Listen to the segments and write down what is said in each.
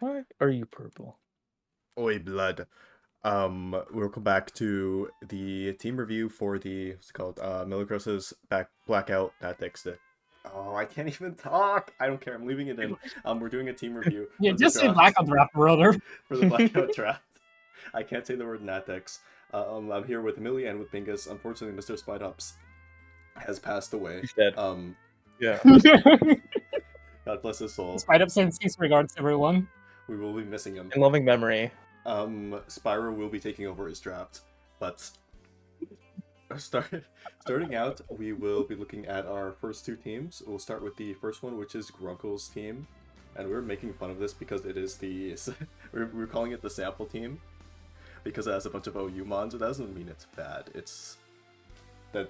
Why are you purple? Oi, blood. Welcome back to the team review for the what's it called? Milagros' Blackout Tactics. Oh, I can't even talk. I don't care. I'm leaving it in. We're doing a team review Yeah, for the just say draft. Blackout Draft, brother. For the Blackout Draft. I can't say the word Natex. I'm here with Milli and with Bingus. Unfortunately, Mr. Spidunc has passed away. He's dead. Yeah. God bless his soul. Spider sends his regards, everyone. We will be missing him. In loving memory. Spyro will be taking over his draft, but starting out, we will be looking at our first two teams. We'll start with the first one, which is Grunkle's team, and we're making fun of this because it is the we're calling it the sample team because it has a bunch of OU mons. It doesn't mean it's bad. It's that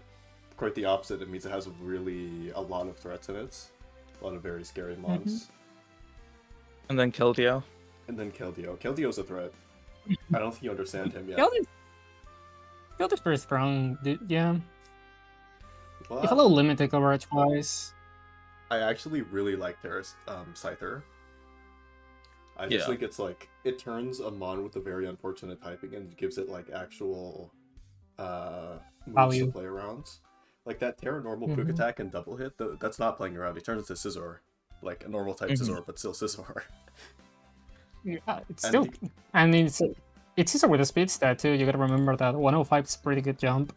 quite the opposite. It means it has really a lot of threats in it, a lot of very scary mons. And then Keldeo. And then Keldeo. Keldeo's a threat. I don't think you understand him yet. Keldeo's pretty strong, dude. Yeah. Well, It's a little limited coverage-wise. I actually really like their Scyther. I just think it's like, it turns a mon with a very unfortunate typing and gives it like actual moves to play around. Like that Terra normal quick attack and double hit, that's not playing around. He turns into Scizor. Like a normal type Scizor, but still Scizor. Yeah, it's still... I mean, it's Scizor with a speed stat too. You gotta remember that 105 is a pretty good jump.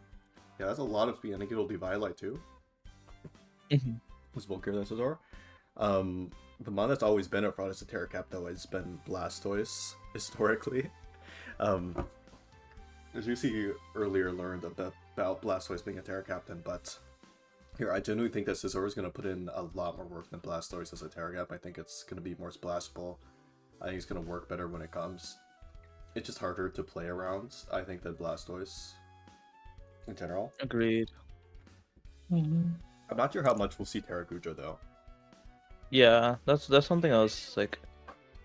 Yeah, that's a lot of speed. I think it'll be Violet too. It's bulkier than Scizor. The mon that's always been a product of Terra Cap though has been Blastoise, historically. As you see earlier learned about Blastoise being a Terra Captain, but here I genuinely think that Scizor is going to put in a lot more work than Blastoise as a Terra Cap. I think it's going to be more splashable. I think it's going to work better when it comes. It's just harder to play around, I think, than Blastoise in general. Agreed. I'm not sure how much we'll see Terraguja though. Yeah, that's something I was like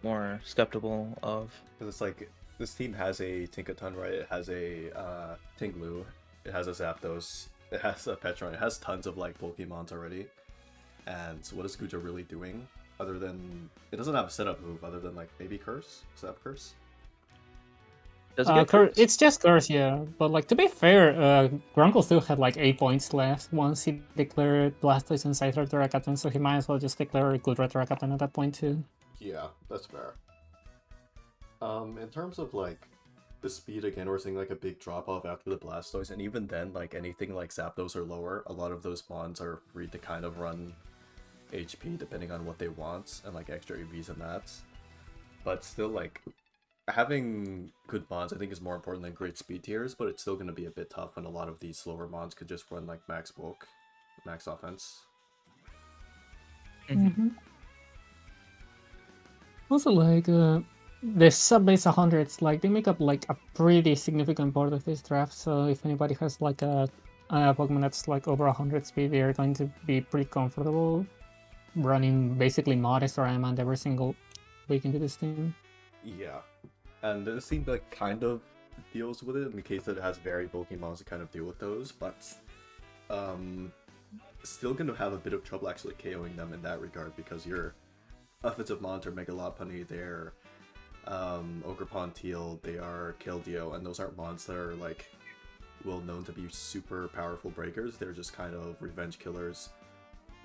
more skeptical of. Because it's like, this team has a Tinkaton, right? It has a Tinglu, it has a Zapdos, it has a Petron, it has tons of like Pokemons already. And what is Guja really doing? Other than, it doesn't have a setup move other than like maybe Curse? Does it have Curse? Does it get Curse? It's just Curse, yeah. But like, to be fair, Grunkle still had like 8 points left once he declared Blastoise and Scyther Terra Captain, so he might as well just declare Goodra Terra Captain at that point too. Yeah, that's fair. In terms of like the speed, again, we're seeing like a big drop off after the Blastoise, and even then, like anything like Zapdos or lower, a lot of those mons are free to kind of run HP depending on what they want, and like extra EVs and that. But still, like, having good mons I think is more important than great speed tiers, but it's still going to be a bit tough when a lot of these slower mons could just run like max bulk, max offense. Also, like, the sub-base 100s, like, they make up like a pretty significant part of this draft, so if anybody has like a Pokemon that's like over 100 speed, they're going to be pretty comfortable running basically Modest or Amand every single week into this team. Yeah, and this team like kind of deals with it in the case that it has very bulky mons to kind of deal with those, but still going to have a bit of trouble actually KOing them in that regard because your offensive mons are Mega Lopunny, they're Ogerpon Teal, they are Keldeo, and those aren't mons that are like well known to be super powerful breakers. They're just kind of revenge killers.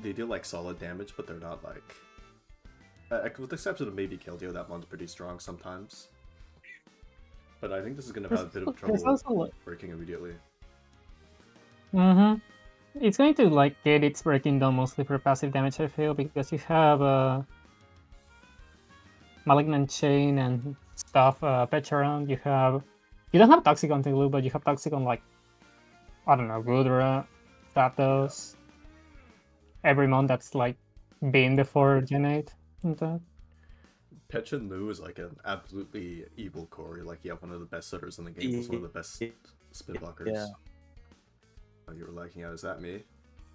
They deal like solid damage, but they're not like, with the exception of maybe Keldeo, that mon's pretty strong sometimes. But I think this is going to have a bit of trouble breaking immediately. It's going to like get its breaking down mostly for passive damage, I feel, because you have Malignant Chain and stuff, Petcharon, you don't have Toxic on Tinglu, but you have Toxic on like, I don't know, Goodra, Zapdos, every mon that's like been before Gen 8 and that. Petchenlu is like an absolutely evil core. Like, you have one of the best setters in the game, one of the best spin blockers. Yeah. Oh, you were liking out. Is that me?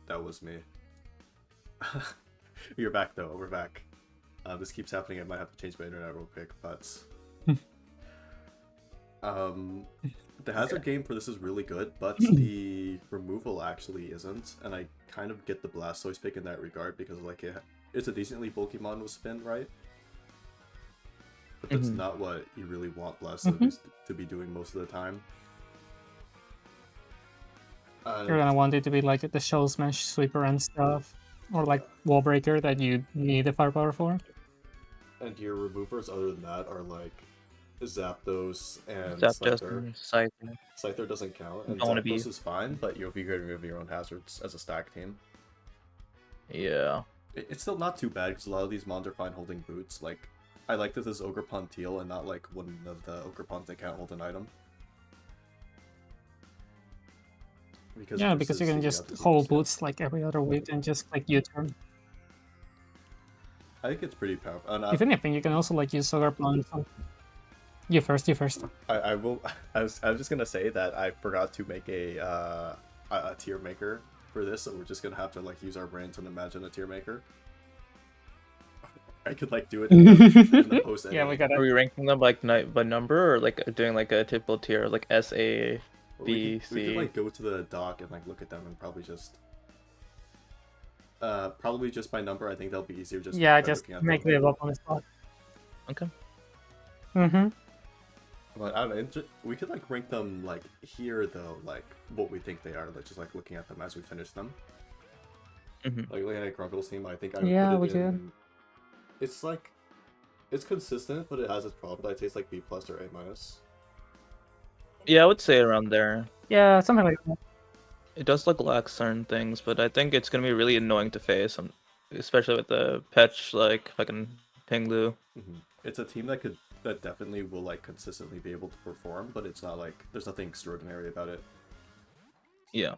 That was me. You're back though. We're back. This keeps happening. I might have to change my internet real quick, but the hazard game for this is really good, but the removal actually isn't, and I kind of get the Blastoise pick in that regard because like it's a decently bulky mon with spin, right? That's Mhm. not what you really want Blast to be doing most of the time. You're gonna want it to be like the Shell Smash Sweeper and stuff, or like Wall Breaker that you need the firepower for. And your removers, other than that, are like Zapdos and Zapdos Scyther. and Scyther. Scyther doesn't count, and Don't wanna be- Zapdos is fine, but you'll be getting rid of your own hazards as a stack team. Yeah. It's still not too bad because a lot of these mons are fine holding boots. Like, I like that this is Ogerpon Teal and not like one of the Ogerpons that can't hold an item. Because Because you can just hold boots like every other week and just like U-turn. I think it's pretty powerful. And If anything, you can also like use Sugar Plum. You first. I will. I was just gonna say that I forgot to make a tier maker for this, so we're just gonna have to like use our brains and imagine a tier maker. I could like do it in the post. Yeah, we got Are it. we ranking them like by number or like doing like a typical tier like S, A, We B, could C? like go to the doc and like look at them and probably just by number. I think that'll be easier. Just Yeah, by just looking at make them. the up on the spot. Okay. Mm-hmm. But I don't know, we could like rank them like here though, like what we think they are, like just like looking at them as we finish them. Mhm. Like looking at Grunkle's team, I think I would Yeah, put we it could. in. It's like, it's consistent, but it has its problems. I'd say it's like B+ or A-. Yeah, I would say around there. Yeah, something like that. It does look lack certain things, but I think it's gonna be really annoying to face, especially with the Petch like fucking Tinglu. It's a team that definitely will like consistently be able to perform, but it's not like there's nothing extraordinary about it. Yeah.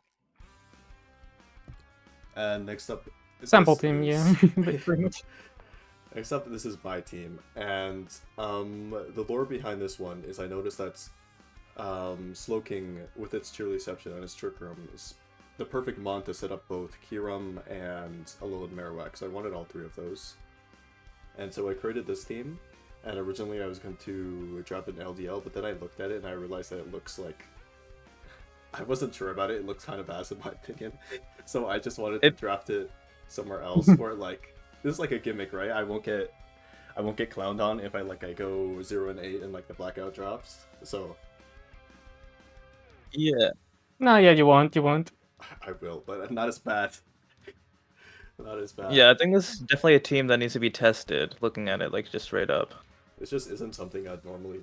And next up, Sample this team, is- yeah. Pretty much. Next up, this is my team, and the lore behind this one is I noticed that Slowking, with its Cheerleception and its Trick Room, is the perfect mon to set up both Kyurem and Alolan Marowak, so I wanted all three of those. And so I created this team, and originally I was going to draft an LDL, but then I looked at it and I realized that it looks like... I wasn't sure about it, it looks kind of ass in my opinion. So I just wanted to draft it somewhere else, where like... This is like a gimmick, right? I won't get clowned on if I go 0 and 8 in like the Blackout Drafts, so... Yeah. No, yeah, you won't. I will, but not as bad. Not as bad. Yeah, I think this is definitely a team that needs to be tested, looking at it like just straight up. This just isn't something I'd normally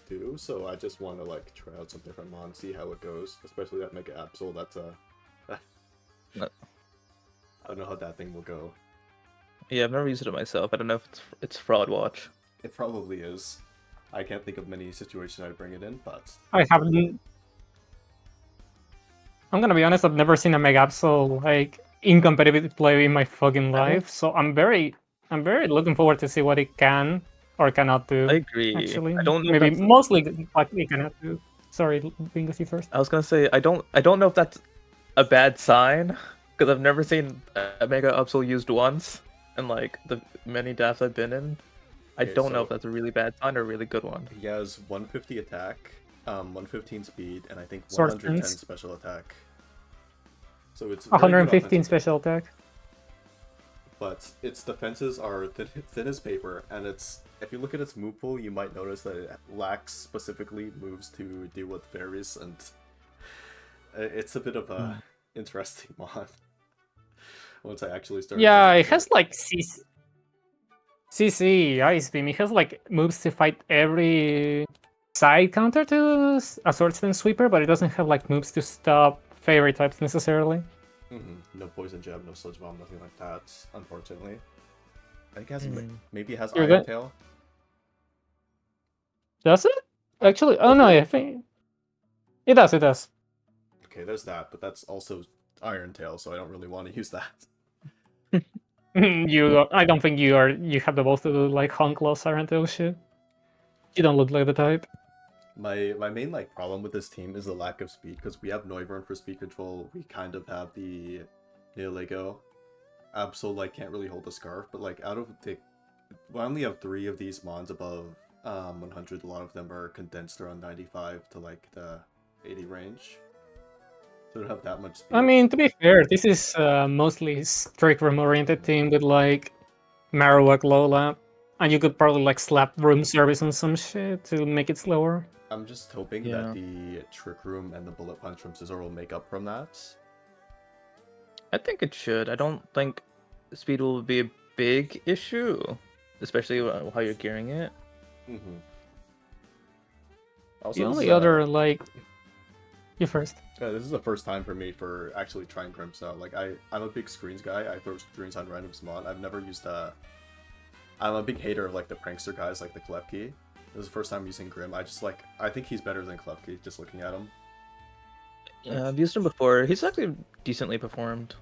do, so I just want to like try out some different mons, see how it goes, especially that Mega Absol. That's I don't know how that thing will go. Yeah, I've never used it myself. I don't know if it's fraud watch. It probably is. I can't think of many situations I'd bring it in, but I haven't. I'm gonna be honest. I've never seen a Mega Absol like in competitive play in my fucking life. So I'm very looking forward to see what it can or cannot do. I agree. Actually, I don't know. maybe mostly what it cannot do. Sorry, Bingus, you first. I was gonna say I don't know if that's a bad sign because I've never seen a Mega Absol used once in like the many drafts I've been in. I Okay, don't know so- if that's a really bad sign or a really good one. he has 150 attack, 115 speed, and I think Sword 110 strings. special attack. So it's very good 115 offensively. special attack. But its defenses are thin as paper, and if you look at its move pool, you might notice that it lacks specifically moves to deal with fairies, and it's a bit of a interesting mod. Once I actually start. Yeah, it has like CC, Ice Beam. It has like moves to fight every side counter to a Sword Stance Sweeper, but it doesn't have like moves to stop fairy types necessarily. No poison gem, no sludge bomb, nothing like that. Unfortunately, I think it has maybe it has You're Iron good. Tail. Does it? Actually, oh no, I think it does. It does. Okay, there's that, but that's also Iron Tail, so I don't really want to use that. I don't think you have the balls to do like Hunclaw Siren Tail shit. You don't look like the type. My main like problem with this team is the lack of speed, because we have Noivern for speed control. We kind of have the Lego. Absol like can't really hold a scarf, but like out of the, we only have 3 of these mons above 100. A lot of them are condensed around 95 to like the 80 range. So we don't have that much speed. I mean, to be fair, this is mostly strict room oriented team with like Marowak, Lola, And you could probably like slap room service on some shit to make it slower. I'm just hoping Yeah. that the Trick Room and the Bullet Punch from Scizor will make up from that. I think it should. I don't think speed will be a big issue, especially how you're gearing it. Mm-hmm. The Also, only other like, you first. this is the first time for me for actually trying Crimps out. Like I'm a big screens guy. I throw screens on random spawn. I've never used I'm a big hater of like the prankster guys like the Klefki. This is the first time using Grim. I think he's better than Klefki just looking at him. Yeah, I've used him before. He's actually decently performed.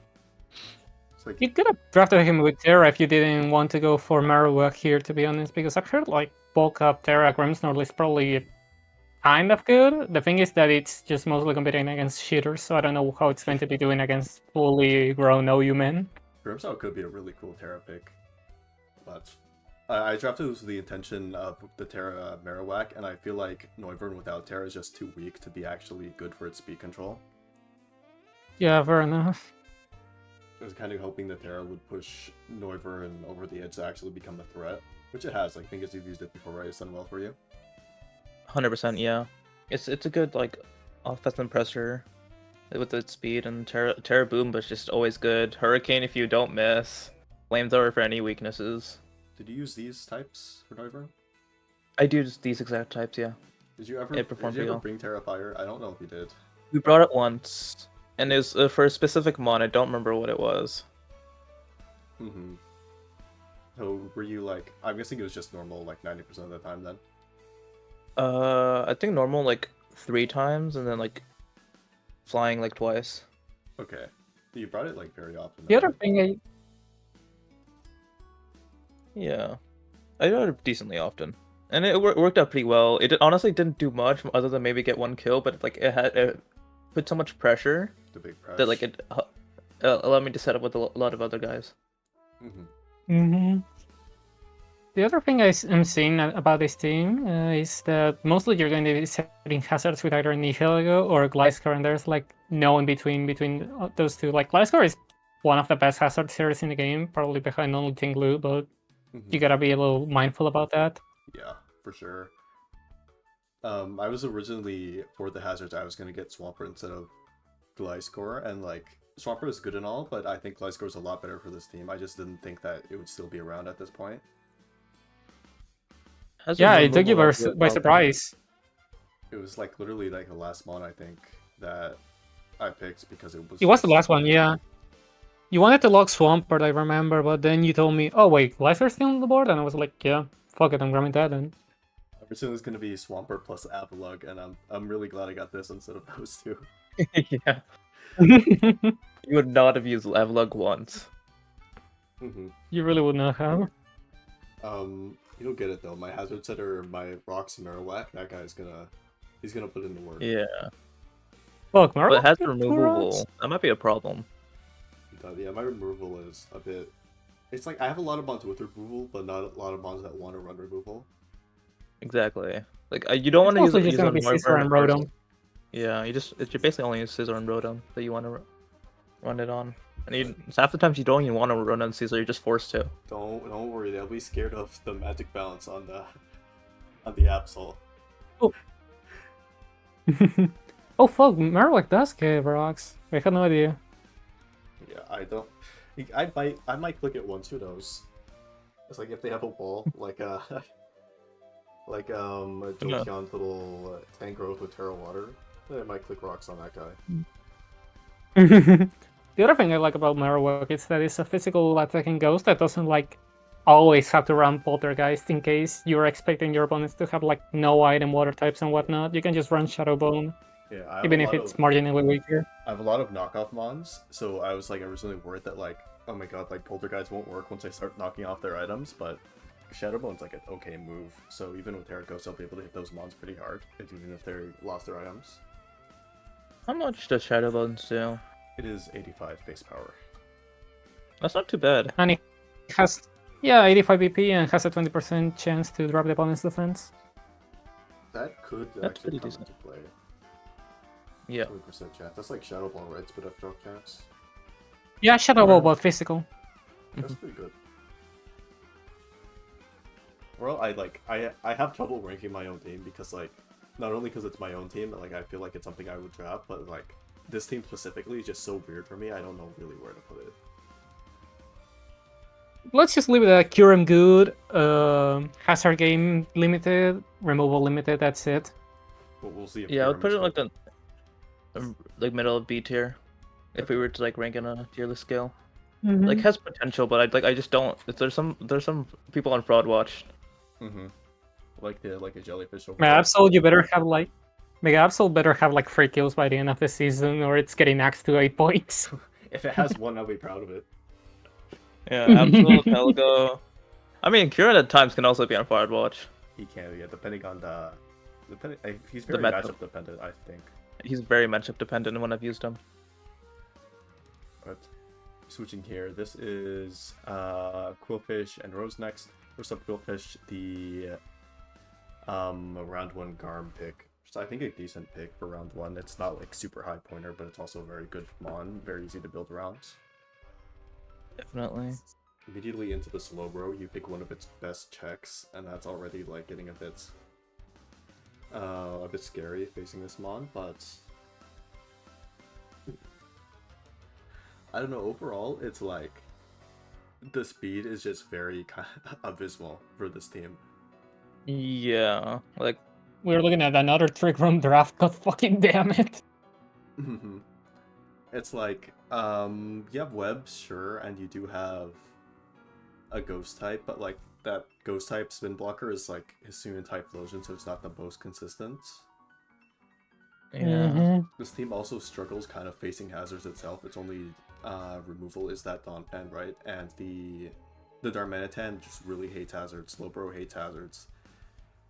It's like, You could have drafted him with Terra if you didn't want to go for Marowak here, to be honest, because I've heard like bulk up Terra Grimmsnarl is probably kind of good. The thing is that it's just mostly competing against cheaters, so I don't know how it's going to be doing against fully grown OU men. Grim's out could be a really cool Terra pick, but I drafted this with the intention of the Terra Marowak, and I feel like Noivern without Terra is just too weak to be actually good for its speed control. Yeah, fair enough. I was kind of hoping that Terra would push Noivern over the edge to actually become a threat, which it has. Like, I think you've used it before, right? It's done well for you. 100%, yeah. It's a good like offensive pressure with its speed, and Terra Boom is just always good. Hurricane if you don't miss. Flamethrower for any weaknesses. Did you use these types for Noivern? I do just these exact types, yeah. Did you ever It performed well. bring Terra Fire? I don't know if you did. We brought it once, and it was for a specific mon. I don't remember what it was. Mm-hmm. So were you like? I'm guessing it was just normal, like 90% of the time then. I think normal like 3 times, and then like flying like twice. Okay, you brought it like very often. The other thing Yeah, I got it decently often, and it worked out pretty well. It honestly didn't do much other than maybe get 1 kill, but like it put so much pressure The big press. that like it allowed me to set up with a lot of other guys. Mm-hmm. The other thing I'm seeing about this team is that mostly you're going to be setting hazards with either Nihilego or Gliscor, and there's like no in between those two. Like Gliscor is one of the best hazard series in the game, probably behind only Tinglu, but you gotta be a little mindful about that. Yeah, for sure. I was originally for the hazards. I was gonna get Swampert instead of Gliscor, and like Swampert is good and all, but I think Gliscor is a lot better for this team. I just didn't think that it would still be around at this point. Yeah, it took you by surprise. It was like literally like the last mon I think that I picked because it was. It was the last one, yeah. You wanted to lock Swampert, I remember, but then you told me, "Oh wait, Gliscor's still on the board," and I was like, "Yeah, fuck it, I'm grabbing that then." Originally it was gonna be Swampert plus Avalugg, and I'm really glad I got this instead of those two. Yeah. You would not have used Avalugg once. You really would not have. You'll get it though. My hazard setter, my rocks and Marowak, that guy's he's gonna put in the work. Yeah. Fuck, But Marowak it has with 2 removable. rocks? That might be a problem. Yeah, my removal is a bit. It's like I have a lot of mons with removal, but not a lot of mons that want to run removal. Exactly. Like you don't want to It's use mostly it. just gonna be Scizor and Rotom. Yeah, you basically only use Scizor and Rotom that you want to run it on. And half the times you don't even want to run on Scizor, you're just forced to. Don't worry, they'll be scared of the magic bounce on the Absol. Oh. Oh fuck, Marowak does get rocks. I had no idea. Yeah, I don't. I might click it once. Who knows? It's like if they have a wall, like a Jolteon's little tank growth with Terra Water, then I might click rocks on that guy. The other thing I like about Marowak is that it's a physical attacking ghost that doesn't like always have to run Poltergeist in case you're expecting your opponents to have like no item water types and whatnot. You can just run Shadow Bone. Yeah, even if it's marginally weaker. I have a lot of knockoff mons, so I was like originally worried that like, oh my god, like Poltergeist won't work once I start knocking off their items, but Shadowbone's like an okay move, so even with Terra Ghost, I'll be able to hit those mons pretty hard, even if they lost their items. How much does Shadow Bones do? It is 85 base power. That's not too bad. And it has, 85 BP and has a 20% chance to drop the opponent's defense. That could That's actually pretty come decent. into play. Yeah. 20% chance. That's like Shadowbone, right? Spit up drop chance. Yeah, Shadow Ball, but physical. That's pretty good. Well, I have trouble ranking my own team because like not only because it's my own team, but like I feel like it's something I would draft, but like this team specifically is just so weird for me. I don't know really where to put it. Let's just leave it at cure and good, hazard game limited, removal limited. That's it. But we'll see if Yeah, I would put it Pyramid's like like middle of B tier, if we were to like rank in a tier list scale. Like has potential, but I just don't. There's some people on Fraud Watch. Mm-hmm. Like a jellyfish over Mega there. Absol, you better have like Mega Absol better have like 3 kills by the end of the season, or it's getting axed to 8 points. If it has one, I'll be proud of it. Yeah, Absol, Pelgo. I mean, Kieran at times can also be on Fraud Watch. He can, yeah, depending on he's very matchup. matchup dependent, I think. He's very matchup dependent when I've used him. But switching here, this is Quillfish and Rose next. First up, Quillfish, the round 1 Garm pick. So I think a decent pick for round 1. It's not like super high pointer, but it's also a very good mon, very easy to build around. Definitely. Immediately into the Slowbro, you pick one of its best checks, and that's already like getting a bit scary facing this mon, but I don't know, overall it's like the speed is just very kind of abysmal for this team. Yeah, like We're looking at another trick room draft. God fucking damn it! It's like you have webs, sure, and you do have a ghost type, but like that ghost type spin blocker is like Hisuian Typhlosion, so it's not the most consistent. yeah. This team also struggles kind of facing hazards itself. Its only removal is that Donphan, right? And the Darmanitan just really hates hazards. Slowbro hates hazards.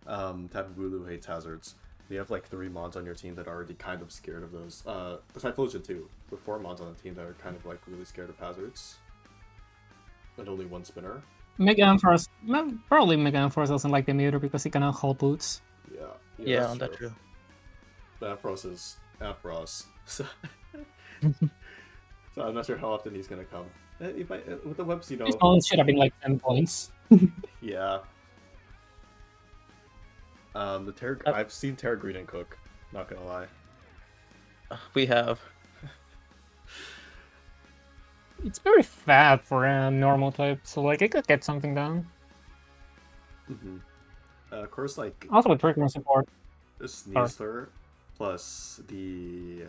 Tapu Bulu hates hazards. You have like 3 mons on your team that are already kind of scared of those. The Typhlosion too, with 4 mons on the team that are kind of like really scared of hazards. And only 1 spinner. Mega Ampharos, probably Mega Ampharos doesn't like the meter because he cannot hold boots. Yeah, That's true. But Ampharos is Ampharos. So I'm not sure how often he's gonna come. He might, with the webs, you know. His balance should have been like 10 points. Yeah. I've seen Terra Green and Cook. Not gonna lie. We have. It's very fat for a normal type, so like it could get something done. Of course, like Also with trick room support. Sneasler plus the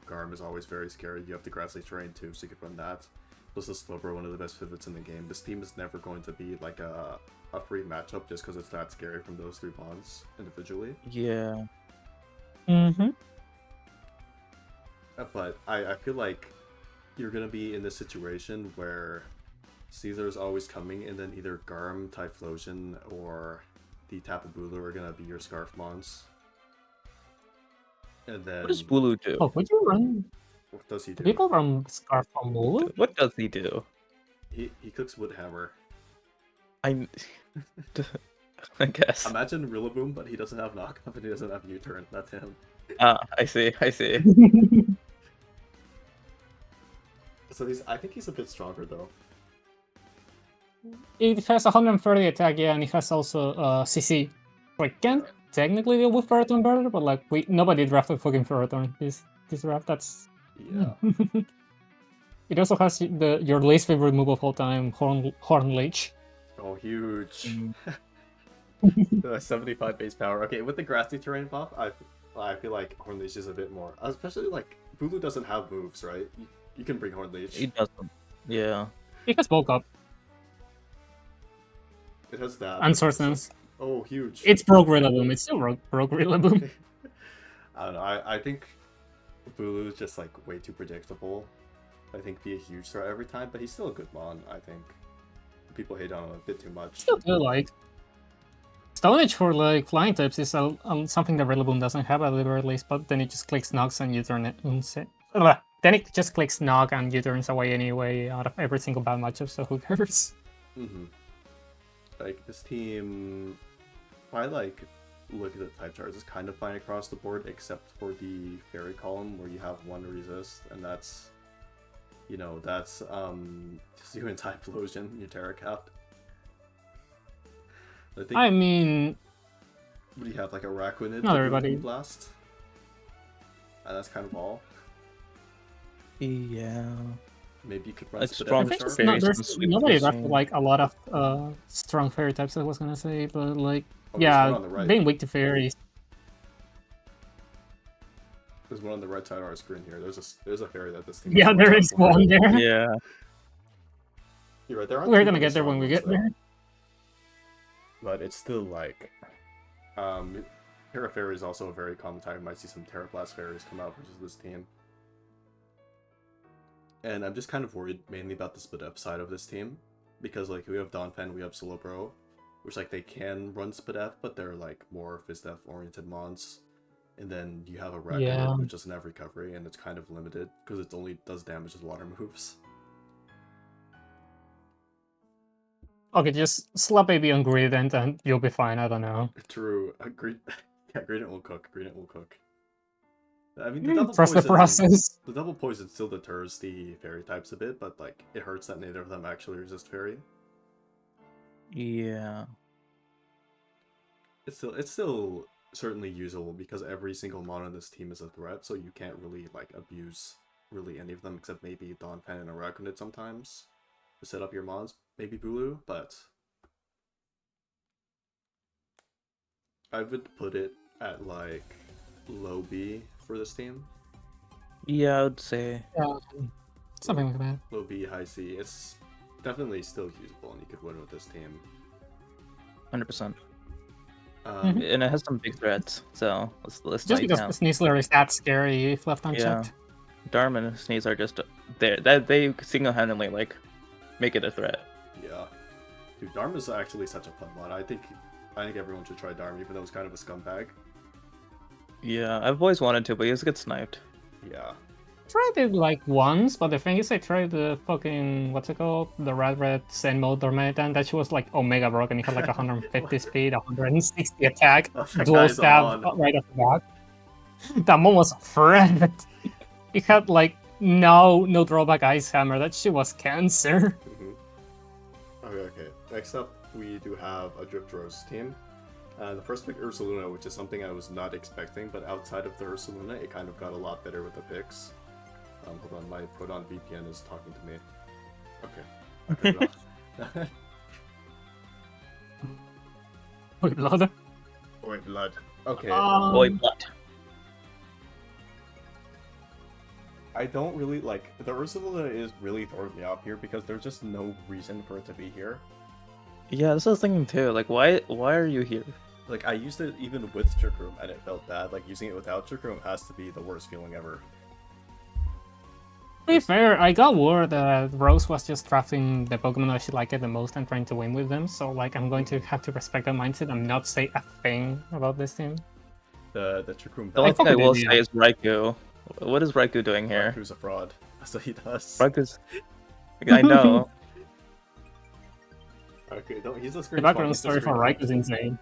Garm is always very scary. You have the grassy terrain too, so you could run that. Plus the Slowbro, one of the best pivots in the game. This team is never going to be like a free matchup just because it's that scary from those 3 mons individually. Yeah. But I feel like you're gonna be in this situation where Caesar is always coming, and then either Garm, Typhlosion, or the Tapu Bulu are gonna be your Scarf mons. And then What does Bulu do? Oh, would you run? what does he do? People run Scarf from Mulu? What does he do? He cooks Woodhammer. I guess. Imagine Rillaboom, but he doesn't have knockup and he doesn't have U-turn. That's him. I see. So I think he's a bit stronger though. It has 130 attack, yeah, and it has also CC. Like, can't technically deal with Ferrothorn better, but like nobody drafted fucking Ferrothorn this draft. That's Yeah. It also has your least favorite move of all time, Horn Leech. Oh, huge. 75 base power. Okay, with the grassy terrain buff, I feel like Hornleech is a bit more. Especially like Bulu doesn't have moves, right? You can bring Hornleech. He doesn't. Yeah. It has bulk up It has that. and Sword Stance. Oh, huge. It's broke Rillaboom. It's still broke Rillaboom. I don't know. I think Bulu is just like way too predictable. I think be a huge threat every time, but he's still a good mon. I think people hate on him a bit too much. Still do like Stone Edge for like flying types is something that Rillaboom doesn't have at the very least. But then it just clicks Nogs and U-turn it. Then it just clicks Nog and U-turns away anyway out of every single bad matchup. So who cares? Like this team, I like look at the type charts. It's kind of fine across the board, except for the fairy column where you have 1 resist, and that's, you know, that's Hisuian Typhlosion, your Terra Cap. I think. I mean, What do you have, like a Raquinid not to everybody. blast? And that's kind of all. Yeah. Maybe you could run Like Spidef strong I think Sharp. fairies there's and sweep nobody this drafted thing. like a lot of strong fairy types. I was gonna say, but like Oh, there's one yeah, on the right. being weak to fairies. There's one on the right side of our screen here. There's a fairy that this team. Yeah, there is one there. Yeah. You're right. There aren't We're too gonna many get there when strong we ones, get though. there. But it's still like, Terra Fairy is also a very common type. You might see some Terra Blast Fairies come out versus this team. And I'm just kind of worried mainly about the split up side of this team. Because, like, we have Donphan, we have Solobro, which, like, they can run Spidef, but they're, like, more Fizdef-oriented mons. And then you have a Racket, Yeah. which doesn't have recovery, and it's kind of limited, because it only does damage with water moves. Okay, just slap baby on Gradient and you'll be fine. I don't know. True. Yeah, Gradient will cook. Gradient will cook. I mean, the double Trust the poison, process. the double poison still deters the fairy types a bit, but like it hurts that neither of them actually resist fairy. Yeah. It's still certainly usable because every single mon on this team is a threat, so you can't really like abuse really any of them except maybe Donphan and Araquanid sometimes to set up your mons, maybe Bulu, but I would put it at like low B for this team. Yeah, I would say. Something like that. Low B, high C. It's definitely still usable, and you could win with this team. 100%. Mhm. And it has some big threats, so let's Just not because count. Sneasler is that scary if left Yeah. unchecked. Dharma and Sneeze are just there. That they single-handedly like make it a threat. Yeah. Dude, Dharma's actually such a fun mod. I think everyone should try Dharma, even though it's kind of a scumbag. Yeah, I've always wanted to, but he just gets sniped. Yeah. Tried it like once, but the thing is, I tried the fucking what's it called, the red Zen mode Dormant, and that she was like Omega broken. He had like 150 speed, 160 attack, That dual guy's stab on. right off the bat. That one was a threat. He had like no drawback ice hammer. That shit was cancer. Okay. Next up, we do have a Drift Rose team. The first pick, Ursaluna, which is something I was not expecting, but outside of the Ursaluna, it kind of got a lot better with the picks. Hold on, my Proton VPN is talking to me. Okay. I turned it off. Wait, blood. Wait, blood. Okay. Boy, blood. I don't really like the Ursula is really throwing me off here because there's just no reason for it to be here. Yeah, this was thinking too. Like, why are you here? Like I used it even with Trick Room and it felt bad. Like using it without Trick Room has to be the worst feeling ever. To be fair, I got word that Rose was just drafting the Pokemon that she liked the most and trying to win with them. So like, I'm going to have to respect that mindset and not say a thing about this team. The Trick Room. The only thing I fucking will did, say yeah. is Raikou. What is Raikou doing here? Raiku's a fraud. That's what he does. Raiku's. I know. Okay, no, he's a The screen background spawn, he's a story for screen Raik is insane.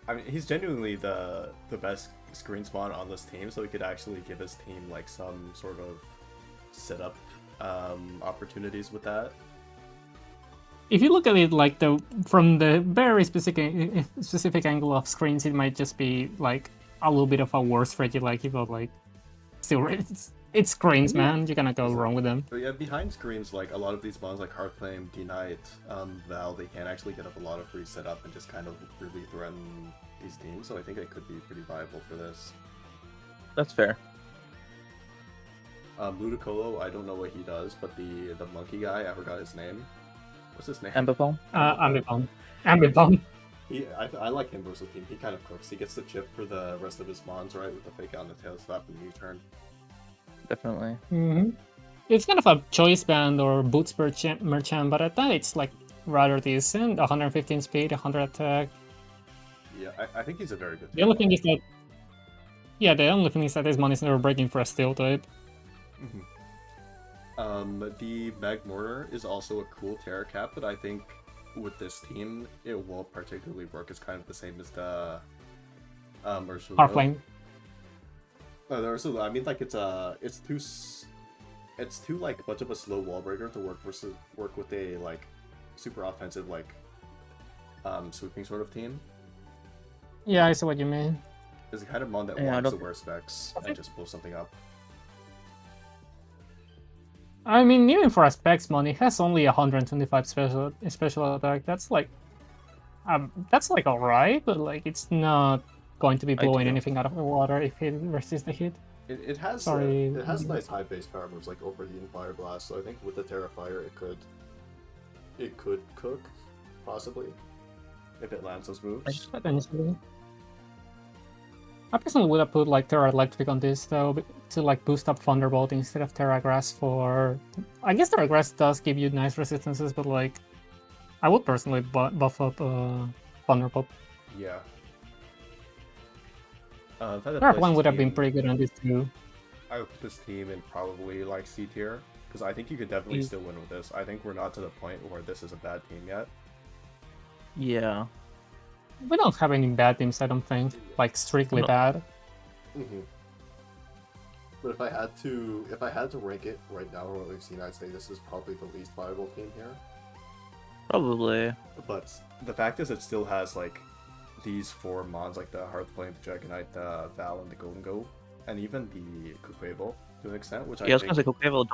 I mean, he's genuinely the best screen spawn on this team, so he could actually give his team like some sort of setup opportunities with that. If you look at it like from the very specific angle of screens, it might just be like a little bit of a worse strategy, but like still, it's screens, man. You're gonna go wrong with them. But yeah, behind screens, like a lot of these mons like Heartflame, D-Knight, Val, they can actually get up a lot of free setup and just kind of really threaten these teams, so I think it could be pretty viable for this. That's fair. Ludicolo, I don't know what he does, but the monkey guy, I forgot his name. What's his name? Ambipom? Ambipom. I like him versus team. He kind of cooks. He gets the chip for the rest of his mons, right? With the fake out on the tail slap and U-turn. Definitely. Mm-hmm. It's kind of a choice band or boots merchant, but at that it's like rather decent. 115 speed, 100 attack. Yeah, I think he's a very good. The only thing is that, yeah, the only thing is that his mon is never breaking for a steel type. The Magmortar is also a cool Terra Cap, but I think with this team it won't particularly work. It's kind of the same as the Ursula. Heartflame. No, the Ursula. I mean, like it's too like much of a slow wall breaker to work with a like super offensive like sweeping sort of team. Yeah, I see what you mean. It's the kind of mon that Yeah, I wants to don't- wear specs and just blow something up. I mean, even for a specs mon, it has only 125 special attack. That's like alright, but like it's not going to be blowing Ideal. anything out of the water if it resists the hit. It has Sorry. it has nice high base power moves like Overheat and Fire Blast, so I think with the Terrifier it could cook, possibly, if it lands those moves. Potentially. I personally would have put like Terra Electric on this though, to like boost up Thunderbolt instead of Terra Grass for. I guess Terra Grass does give you nice resistances, but like, I would personally buff up Thunderbolt. Yeah. Terra one would have been pretty good on this too. I would put this team in probably like C tier, because I think you could definitely still win with this. I think we're not to the point where this is a bad team yet. Yeah. We don't have any bad teams, I don't think. Like strictly No. bad. Mm-hmm. But if I had to rank it right now from what we've seen, I'd say this is probably the least viable team here. Probably. But the fact is, it still has like these 4 mons, like the Hearthblade, the Dragonite, the Val, and the Golden Go, and even the Kukwebo to an extent, which Yeah, I was I gonna say think. Kokavo,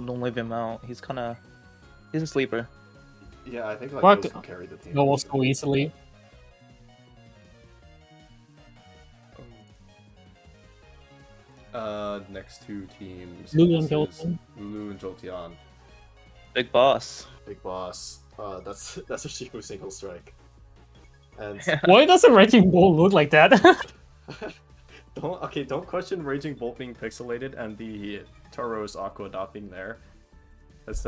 don't leave him out. He's a sleeper. Yeah, I think like What those can carry the team. Go so easily. Next 2 teams. Lulu and this is Jolteon. Lulu and Jolteon. Big boss. Big boss. That's a Shifu single strike. And Why does a Raging Bull look like that? don't question Raging Bolt being pixelated and the Tauros Aqua not being there. That's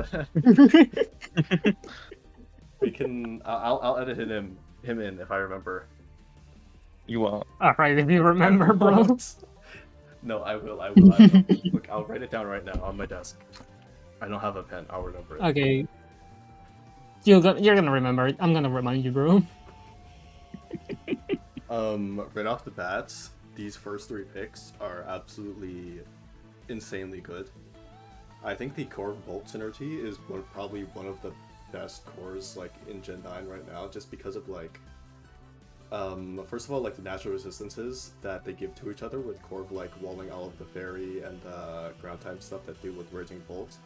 we can. I'll edit him in if I remember. You won't. Alright, if you remember, bro. No, I will. Look, I'll write it down right now on my desk. I don't have a pen. I'll remember it. Okay. You're gonna remember it. I'm gonna remind you, bro. Right off the bats, these first 3 picks are absolutely insanely good. I think the Core Bolt synergy is probably one of the best cores like in Gen 9 right now, just because of like first of all, like the natural resistances that they give to each other with Corv like walling all of the fairy and ground type stuff that do with Raging Bolt.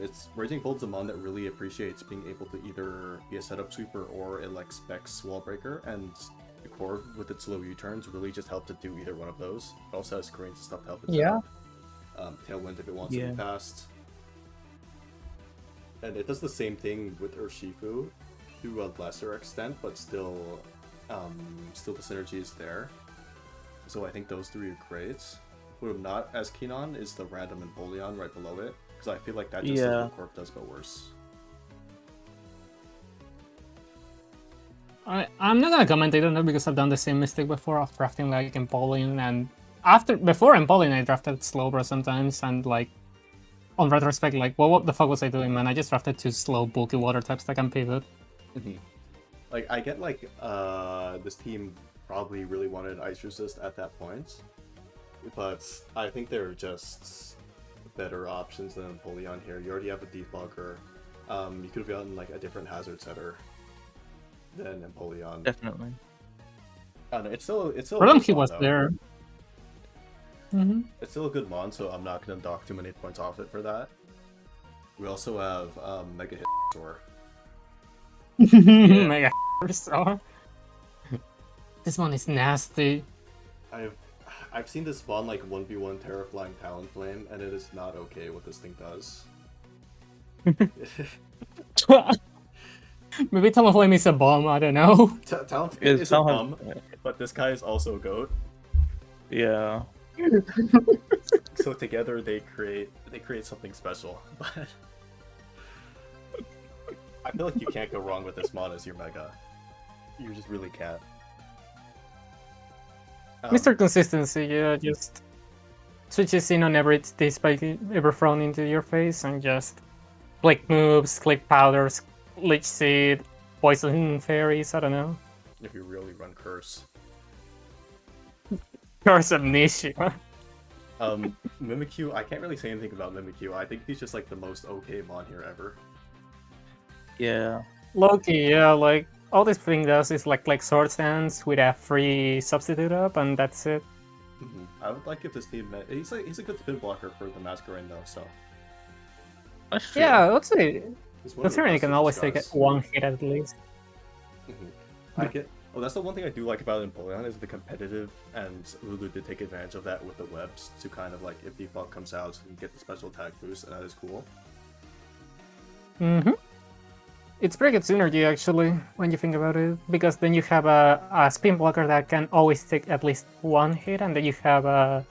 It's Raging Bolt's a mon that really appreciates being able to either be a setup sweeper or a like specs wall breaker, and the Corv with its low U-turns really just helps it do either one of those. It also has screens and stuff to help it Yeah. set up. Tailwind if it wants to Yeah. be passed. And it does the same thing with Urshifu to a lesser extent, but still the synergy is there. So I think those 3 are great. What I'm not as keen on is the random Empoleon right below it, because I feel like that just does what Corp does, but worse. I'm not gonna comment either, no, because I've done the same mistake before of drafting like Empoleon, and before Empoleon I drafted Slowbro sometimes, and like on retrospect, like what the fuck was I doing, man? I just drafted 2 slow bulky water types that can pivot. Like I get like this team probably really wanted Ice Resist at that point, but I think there are just better options than Empoleon here. You already have a Defogger. You could have gotten like a different hazard setter than Empoleon. Definitely. I don't know, it's still For them, a good he mon, was though. there. It's still a good mon, so I'm not gonna dock too many points off it for that. We also have Mega Hit Store. Mega Star. This one is nasty. I've seen this spawn like 1v1 Terraflying Talonflame, and it is not okay what this thing does. Maybe Talonflame is a bomb, I don't know. Talonflame Is is a Talon- bum, but this guy is also a goat. Yeah. So together they create something special. But I feel like you can't go wrong with this mod as your Mega. You just really can't. Mr. Consistency, yeah, just switches in on every spike ever thrown into your face and just click moves, click powders, Lich Seed, Poison Fairies, I don't know. If you really run Curse. Curse Amnesia. Mimikyu, I can't really say anything about Mimikyu. I think he's just like the most okay mon here ever. Yeah. Loki, yeah, like, all this thing does is like sword stance with a free substitute up, and that's it. I would like if this team he's a good spin blocker for the Masquerade though, so That's true. Yeah, let's say he's one of the considering you best can of always these take guys. one hit at least. I get. Oh, that's the one thing I do like about Empoleon is the competitive, and Lulu did take advantage of that with the webs to kind of like if default comes out, you get the special attack boost, and that is cool. It's pretty good synergy actually when you think about it, because then you have a spin blocker that can always take at least one hit, and then you have a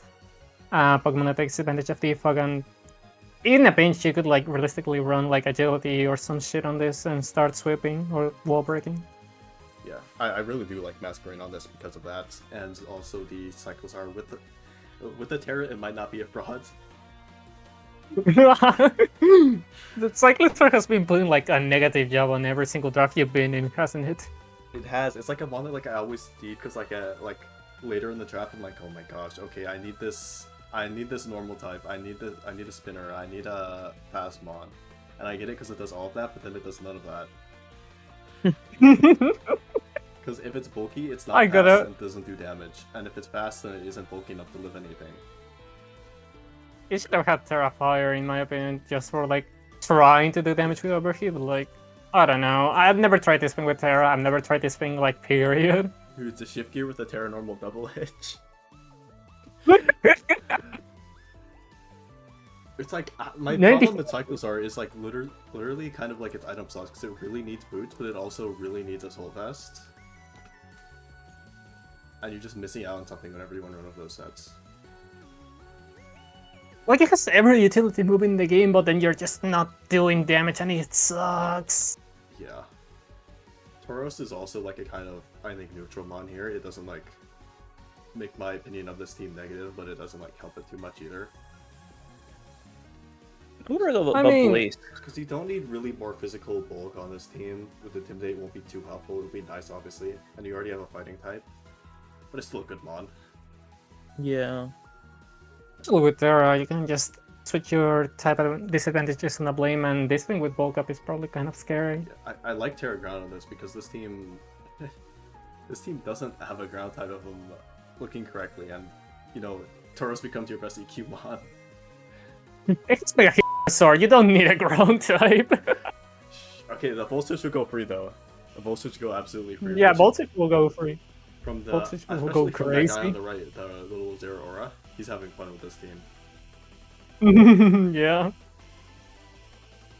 Pokemon that takes advantage of defog, and in a pinch you could like realistically run like agility or some shit on this and start sweeping or wall breaking. Yeah, I really do like Masquerade on this because of that, and also the cycles are with the Terra. It might not be a fraud. The Cyclistrar has been putting like a negative job on every single draft you've been in, hasn't it? It has. It's like a mon that like I always need because like later in the draft I'm like, oh my gosh, okay, I need this normal type. I need a spinner. I need a fast mon, and I get it because it does all of that, but then it does none of that. Because if it's bulky, it's not fast and it doesn't do damage, and if it's fast, then it isn't bulky enough to live anything. You should have had Terrafire, in my opinion, just for like trying to do damage with Overheat, but like, I don't know. I've never tried this thing with Terra. I've never tried this thing like period. Dude, it's a shift gear with a Terra normal double hitch. It's like my problem with Cyclozar is like literally kind of like its item slots because it really needs boots, but it also really needs a soul vest. And you're just missing out on something whenever you want one of those sets. Like, it has every utility move in the game, but then you're just not doing damage and it sucks. Yeah. Tauros is also like a kind of, I think, neutral mon here. It doesn't like make my opinion of this team negative, but it doesn't like help it too much either. I wonder about I mean- Blaze. Because you don't need really more physical bulk on this team. With Intimidate won't be too helpful. It'll be nice, obviously. And you already have a fighting type. But it's still a good mon. Yeah. Actually, with Terra, you can just switch your type of disadvantages on the blame, and this thing with bulk up is probably kind of scary. I like Terra Ground on this because this team doesn't have a ground type of them looking correctly, and you know, Tauros becomes your best EQ mon. It's like a sword, you don't need a ground type. Okay, the Voltage will go free though. The Voltage will go absolutely free. Yeah, Voltage will go free. From the Voltage will especially go from that guy crazy. on the right, the little Zero Aura. He's having fun with this team. Yeah.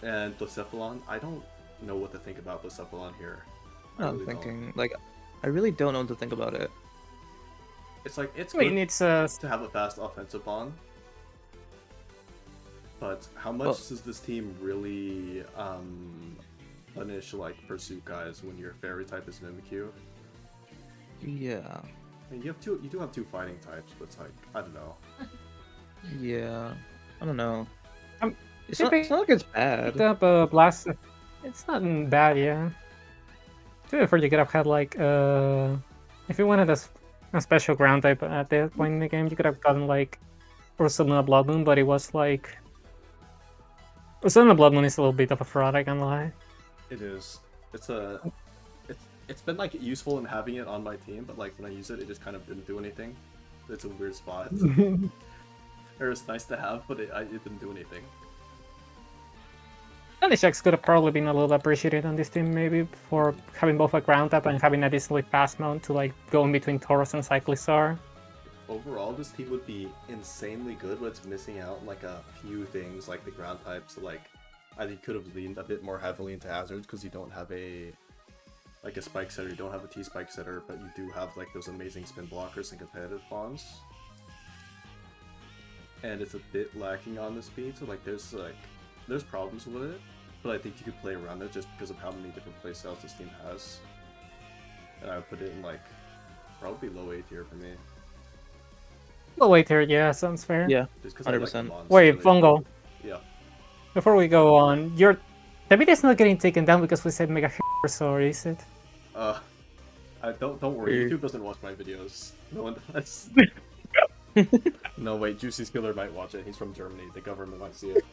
And Blacephalon, I don't know what to think about Blacephalon here. I I'm really don't. thinking, like, I really don't know what to think about it. It's like it's I mean, good it's to have a fast offensive bond, but how much Well- does this team really punish like pursuit guys when your fairy type is Mimikyu? Yeah. I mean, you do have two fighting types, but it's like I don't know. Yeah. I don't know. It's They not like it's bad. picked up a blast. It's not bad, yeah. To be fair, you could have had like if you wanted a special ground type at that point in the game, you could have gotten like Ursaluna Blood Moon, but it was like Ursaluna Blood Moon is a little bit of a fraud, I can't lie. It is. It's been like useful in having it on my team, but like when I use it, it just kind of didn't do anything. It's a weird spot. It was nice to have, but it didn't do anything. Shax could have probably been a little appreciated on this team, maybe, for having both a ground type and having a decently fast mount to like go in between Tauros and Cyclizar. Overall, this team would be insanely good, but it's missing out on like a few things, like the ground types. Like, I think could have leaned a bit more heavily into hazards because you don't have a spike setter, you don't have a T spike setter, but you do have like those amazing spin blockers and competitive bonds. And it's a bit lacking on the speed, so like there's problems with it, but I think you could play around it just because of how many different playstyles this team has. And I would put it in like probably low A tier for me. Well, wait here, yeah, sounds fair. Yeah. Just because I like the 100%. mons. Wait, really. Fungal, Yeah. before we go on, your David is not getting taken down because we said Mega or is it? Don't worry, Weird. YouTube doesn't watch my videos. No one does. No, wait, Juicy's Killer might watch it. He's from Germany. The government might see it.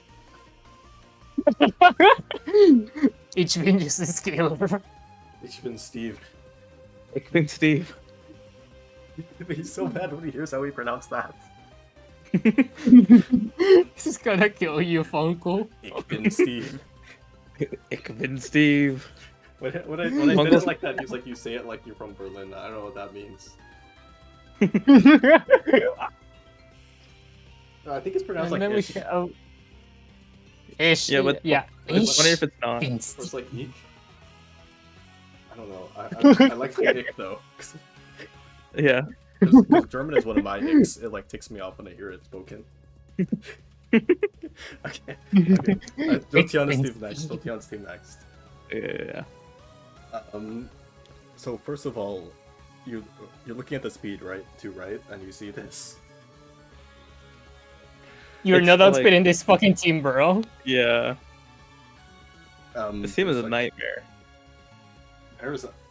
Each Bingus is killer. Ich bin Steve. Ich bin Steve. He's so bad when he hears how we pronounce that. This is gonna kill you, Funko. Ich bin Steve. Ich bin Steve. When I did it like that, he's like, you say it like you're from Berlin. I don't know what that means. I think it's pronounced like ish. Ish. Yeah, but yeah. it's funny if it's not. Or it's like eek. I don't know. I like the ick though. Yeah. Because German is one of my icks. It like ticks me off when I hear it spoken. Okay. Jolteon's team next. Jolteon's team next. Yeah. So first of all, you're looking at the speed, right? And you see this. You're It's not like- outspeeding this fucking team, bro. Yeah. This team is it's a like- nightmare.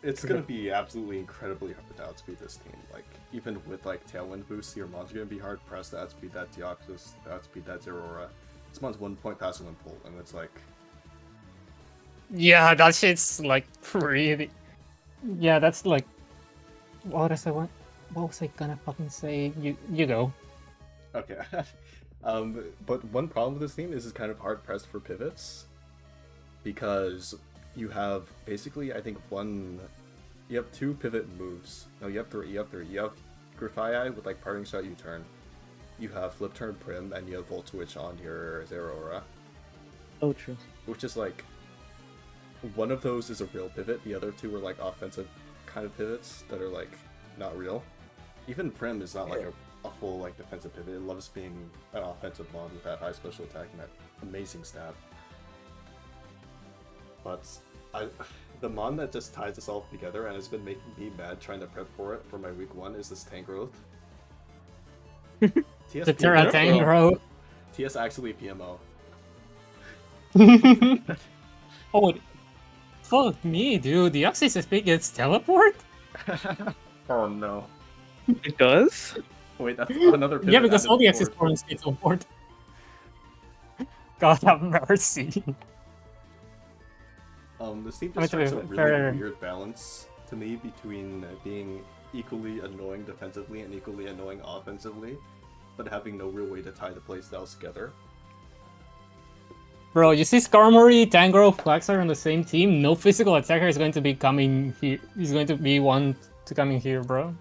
It's gonna be absolutely incredibly hard to outspeed this team. Like even with like tailwind boosts, your mon's gonna be hard pressed to outspeed that Deoxys, to outspeed that Zeraora. This mon's 1 point faster than Pull, and it's like Yeah, that shit's like pretty. Yeah, that's like. What was I gonna fucking say? You go. okay. But one problem with this team is it's kind of hard pressed for pivots because you have basically I think you have 2 pivot moves. No, you have 3. You have Grifai with like parting shot U-turn. You have flip turn Prim, and you have Volt Switch on your Zeraora. Oh, true. Which is like one of those is a real pivot, the other 2 are like offensive kind of pivots that are like not real. Even Prim is not like a full like defensive pivot. It loves being an offensive mod with that high special attack and that amazing stat. But the mon that just ties us all together and has been making me mad trying to prep for it for my week 1 is this Tank Growth. TS The Terra Tango. TS actually PMO. Oh, fuck me, dude. The Oxys SP gets teleport? Oh no. It does? Wait, that's another pivot. Yeah, because added all the forward. Axis forms get teleport. God have mercy. This team I mean, just to be strikes a really fair- weird balance to me between being equally annoying defensively and equally annoying offensively, but having no real way to tie the playstyles together. Bro, you see Skarmory, Tangrowth, Flaxar on the same team? No physical attacker is going to be coming here. He's going to be one to come in here, bro.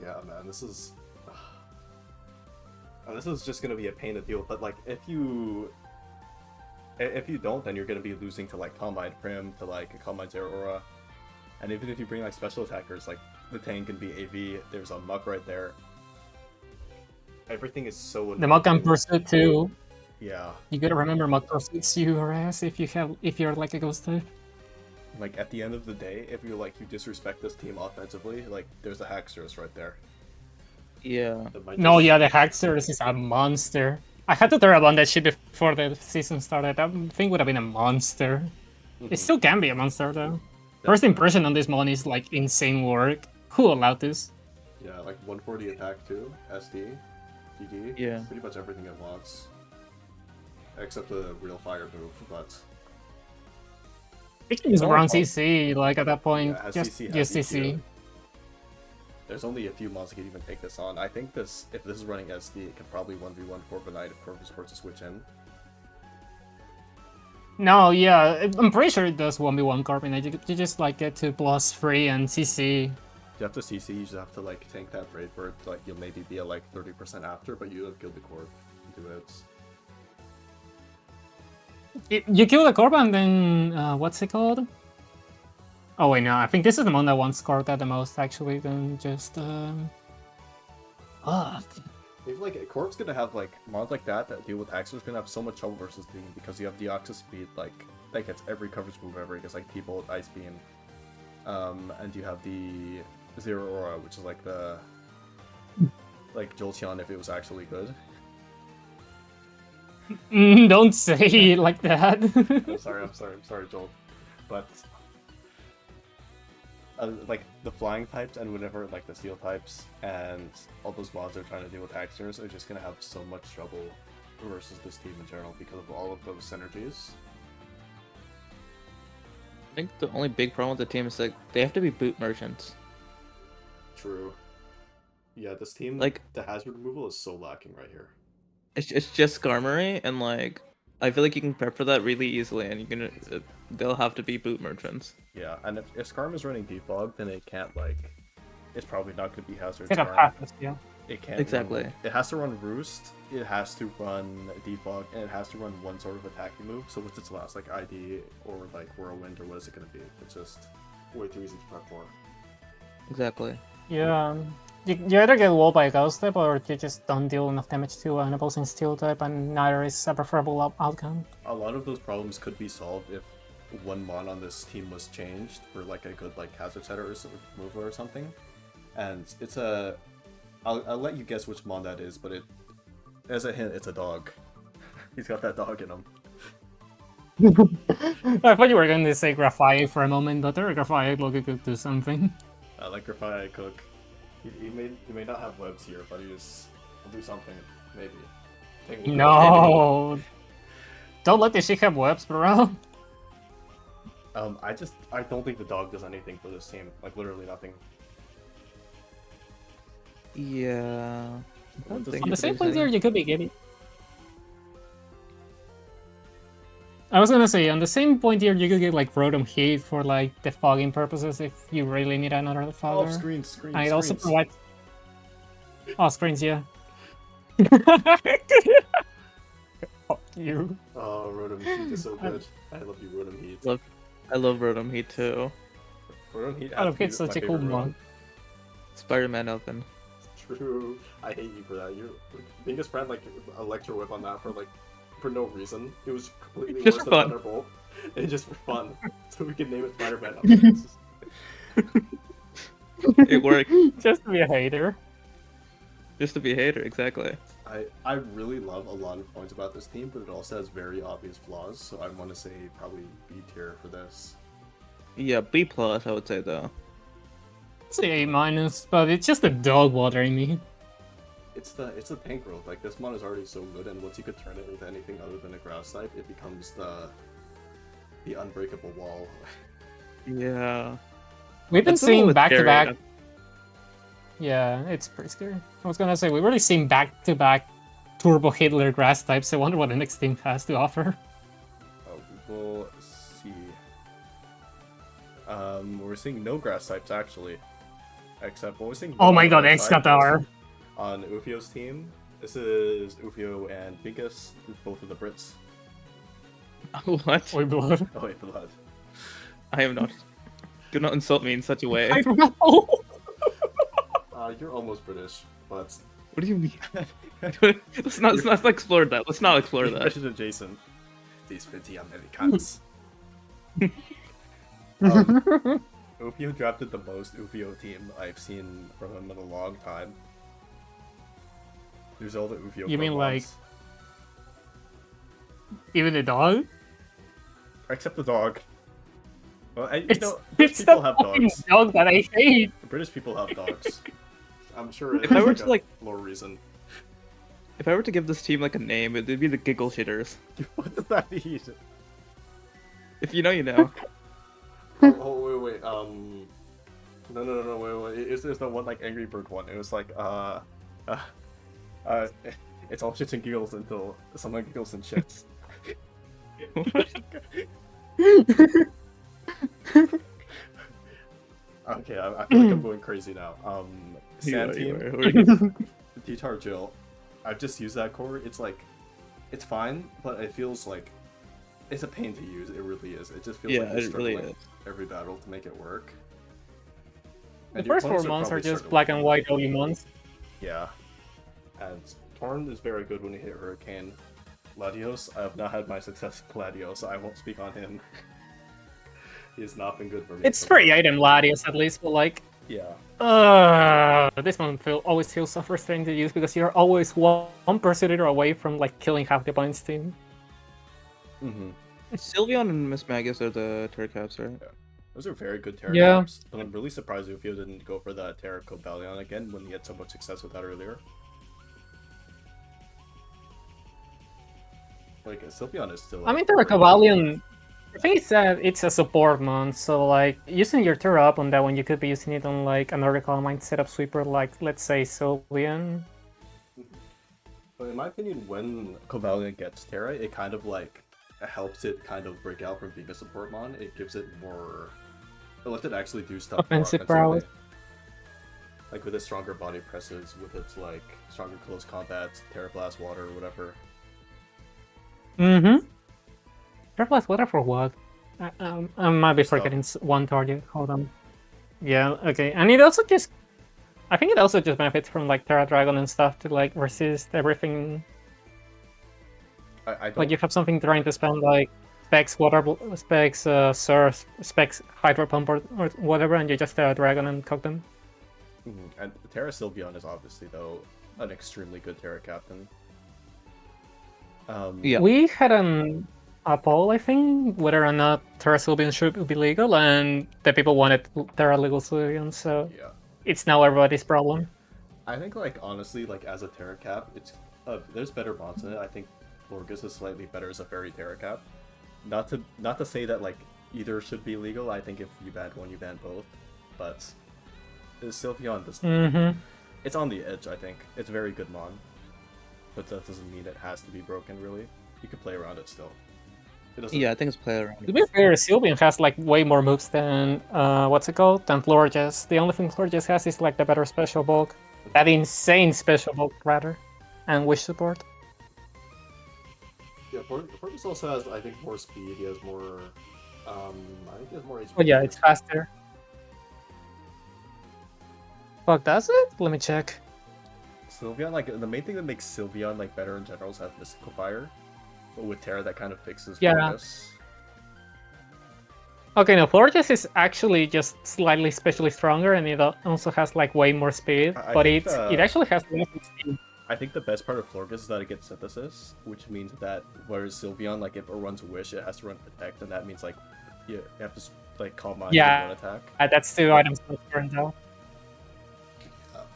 Yeah, man, this is just gonna be a pain to deal with. But like, if you don't, then you're gonna be losing to like Combine Prim, to like a Combine Zeraora, and even if you bring like special attackers, like the tank can be AV. There's a Muck right there. Everything is so annoying. The Muck can Pursuit too. Yeah, You gotta remember Muck pursuits your ass if you're like a ghost type. like at the end of the day, if you disrespect this team offensively, like there's a Hacksters right there. Yeah. that might No, just- yeah, the Hacksters is a monster. I had to turn on that shit before the season started. That thing would have been a monster. It still can be a monster though. First impression on this mon is like insane work. Who allowed this? Yeah, like 140 attack too, SD, GD. Yeah. Pretty much everything it wants. Except the real fire move, but It can use Oh, around oh. CC, like at that point, yeah, has just CC, just has CC. EQ. There's only a few mons that can even take this on. I think if this is running SD, it could probably 1v1 Corviknight if Corvus were to switch in. No, yeah, I'm pretty sure it does 1v1 Carbonite. You just like get to +3 and CC. You have to CC, you just have to like tank that Brave Bird, like you'll maybe be at like 30% after, but you have killed the Corv. You do it. You kill the Corb and then what's it called? Oh wait, no, I think this is the one that wants scored at the most actually. Then just fuck. If like Corv's gonna have like mons like that deal with Haxor's gonna have so much trouble versus team because you have Deoxys speed like that gets every coverage move ever. It gets like T-Bolt, Ice Beam, and you have the Zero Aura, which is like the like Jolteon if it was actually good. Don't say it like that. I'm sorry, Joel. But like the flying types and whatever, like the steel types and all those mods are trying to deal with Haxor's are just gonna have so much trouble versus this team in general because of all of those synergies. I think the only big problem with the team is like they have to be boot merchants. True. Yeah, this team, Like the hazard removal is so lacking right here. it's just Skarmory, and like I feel like you can prep for that really easily, and you can they'll have to be boot merchants. Yeah, and if Skarm is running Defog, then it can't, like, it's probably not going to be Hazard Instead of Skarm. practice, yeah. It can't Exactly. It has to run Roost, it has to run Defog, and it has to run one sort of attacking move. So what's its last, like ID or like Whirlwind, or what is it going to be? It's just way too easy to prep for. Exactly. Yeah. You either get walled by a Ghost type, or you just don't deal enough damage to an opposing Steel type, and neither is a preferable outcome. A lot of those problems could be solved if one mon on this team was changed for like a good like hazard setter or remover or something. And it's a... I'll let you guess which mon that is, but it, as a hint, it's a dog. He's got that dog in him. I thought you were going to say Grafai for a moment, but Grafai could do something. I like Grafai Cook. He may not have webs here, but he'll do something, maybe. No! Don't let the sheik have webs, bro. I don't think the dog does anything for this team. Like, literally nothing. Yeah. On the same point here, you could be getting... I was gonna say, on the same point here, you could get like Rotom Heat for like defogging purposes if you really need another defogger. Oh, screens. And it also provides... Oh, screens, yeah. Fuck you. Oh, Rotom Heat is so good. I love you, Rotom Heat. I love Rotom Heat too. Rotom Heat Rotom Heat's such a cool one. Spider-Man open. True. I hate you for that. Your biggest friend like a lecture whip on that for no reason. It was completely Just worse for than fun. Thunderbolt. And just for fun. So we can name it Spider-Man. It worked. Just to be a hater. Just to be a hater, exactly. I really love a lot of points about this team, but it also has very obvious flaws, so I want to say probably B tier for this. Yeah, B+, I would say though. I'd say A-, but it's just a dog bothering me. It's the tank growth. Like, this mon is already so good, and once you could turn it into anything other than a grass type, it becomes the unbreakable wall. Yeah. We've been That's a little seeing bit back-to-back... scary. Yeah, it's pretty scary. I was gonna say, we've already seen back-to-back Turbo Hitler grass types. I wonder what the next team has to offer. We'll see. We're seeing no grass types, actually. Except, we're seeing... Oh my god, Excatar! On Ufio's team, this is Ufio and Bingus, both of the Brits. What? Oi, blood. Oh wait, Blood. I am not. Do not insult me in such a way. I don't know! You're almost British, but... What do you mean? let's not explore that. Let's not explore that. British adjacent. These 50 Americans. Ufio drafted the most Ufio team I've seen from him in a long time. There's all the Ufio. You mean, like, Pokemons. even the dog? Except the dog. Well, It's British the people have fucking dogs. dog that I hate! British people have dogs. I'm sure If I were it's to, like- a lore reason. If I were to give this team like a name, it'd be the Giggle Shitters. What does that mean? If you know, you know. Wait. No, wait. It's the one like Angry Bird one. It was like it's all shits and giggles until someone giggles and shits. Okay, I feel like I'm going crazy now. Sand Team, T-Tar Jill. I've just used that core. It's like, it's fine, but it feels like it's a pain to use. It really is. It just feels like you're it really struggling is. every battle to make it work. The And your first 4 opponents months are probably just starting black with and white OU months. Yeah. And Torn is very good when you hit Hurricane. Latios, I have not had my success with Latios, so I won't speak on him. He has not been good for me. It's so 3 far. item Latias at least, but like... Yeah. This one always feels so frustrating to use because you're always one Persecutor away from like killing half the opponent's team. Mm-hmm. Sylveon and Miss Magus are the Turcaps, right? Those are very good Terra Yeah. Caps, but I'm really surprised Ufio didn't go for that Terra Cobalion again when he had so much success with that earlier. Like, Sylveon is still... I mean, Terra Cavalion I think it's a support mon, so like using your Terra up on that one, you could be using it on like another Calmine setup sweeper, like let's say Sylveon. But in my opinion, when Cobalion gets Terra, it kind of like helps it kind of break out from being a support mon. It gives it more. It lets it actually do stuff Offensive more prowess. offensively. Like with its stronger body presses, with its like stronger close combats, Terra Blast Water, or whatever. Mm-hmm. Surplus water for what? I might be For stuff. forgetting one target. Hold on. Yeah, okay. And it also just... I think it also just benefits from like Terra Dragon and stuff to like resist everything. I don't. Like you have something trying to spend like specs, specs, Surf, specs, Hydro Pump or whatever, and you just Terra Dragon and cook them. And Terra Sylveon is obviously though an extremely good Terra captain. Yeah. We had a poll, I think, whether or not Terra Sylveon should be legal, and the people wanted Terra legal Sylveon, so Yeah. it's now everybody's problem. I think like honestly, like as a Terra cap, it's there's better mons in it. I think Florges is slightly better as a fairy Terra cap. Not to say that like either should be legal. I think if you ban one, you ban both. But Sylveon does. It's on the edge. I think it's a very good mon, but that doesn't mean it has to be broken. Really, you can play around it still. It doesn't. Yeah, I think it's play around. To be fair, Sylveon has like way more moves than what's it called? Than Florges. The only thing Florges has is like the better special bulk. That insane special bulk rather. And wish support. Yeah, Florges also has I think more speed. He has more. I think he has more HP. Oh yeah, it's faster. Fuck, does it? Let me check. Sylveon, like the main thing that makes Sylveon like better in general is have Mystical Fire, but with Terra that kind of fixes Florges. Okay, no, Florges is actually just slightly specially stronger, and it also has like way more speed, but it actually has less speed. I think the best part of Florges is that it gets Synthesis, which means that whereas Sylveon, like if it runs Wish, it has to run Protect, and that means like you have to like Calm Mind Yeah, one attack. That's 2 items that turned out.